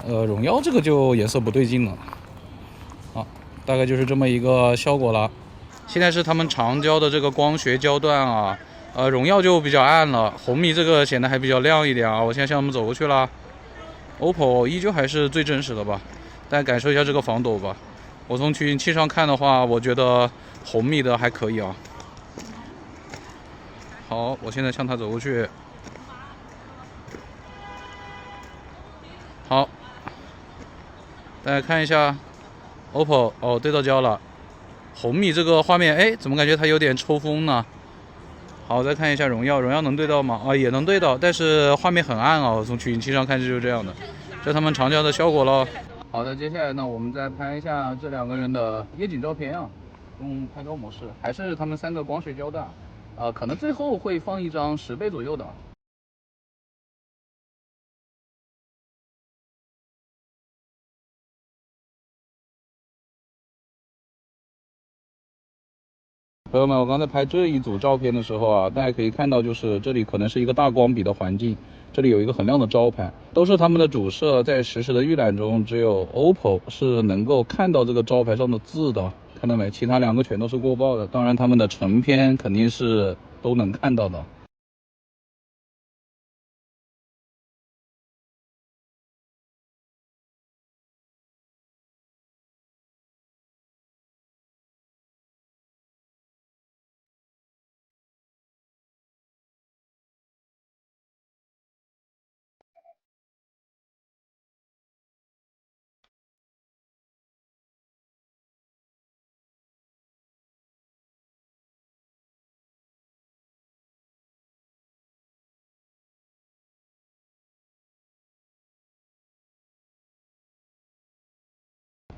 荣耀这个就颜色不对劲了。大概就是这么一个效果了。现在是他们长焦的这个光学焦段啊，荣耀就比较暗了，红米这个显得还比较亮一点啊。我现在向他们走过去了。OPPO 依旧还是最真实的吧，大家感受一下这个防抖吧。我从取景器上看的话，我觉得红米的还可以啊。好，我现在向他走过去。好，大家看一下。OPPO 对到焦了，红米这个画面，哎，怎么感觉它有点抽风呢？好，再看一下荣耀，荣耀能对到吗？啊，也能对到，但是画面很暗啊，从取景器上看就是这样的，这是他们长焦的效果咯。好的，接下来呢，我们再拍一下这2个人的夜景照片啊，用拍照模式，还是他们3个光学焦的，可能最后会放一张10倍左右的。朋友们，我刚才拍这一组照片的时候啊，大家可以看到，就是这里可能是一个大光比的环境，这里有一个很亮的招牌，都是他们的主摄，在实时的预览中，只有 OPPO 是能够看到这个招牌上的字的，看到没？其他2个全都是过曝的，当然他们的成片肯定是都能看到的。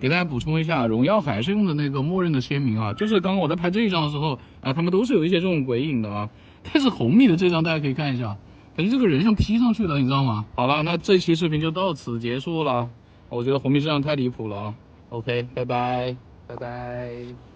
给大家补充一下，荣耀还是用的那个默认的鲜明啊，就是刚刚我在拍这一张的时候啊，他们都是有一些这种鬼影的啊。但是红米的这张大家可以看一下，感觉这个人像 P 上去的，你知道吗？好了，那这期视频就到此结束了。我觉得红米这张太离谱了啊。OK， 拜拜，拜拜。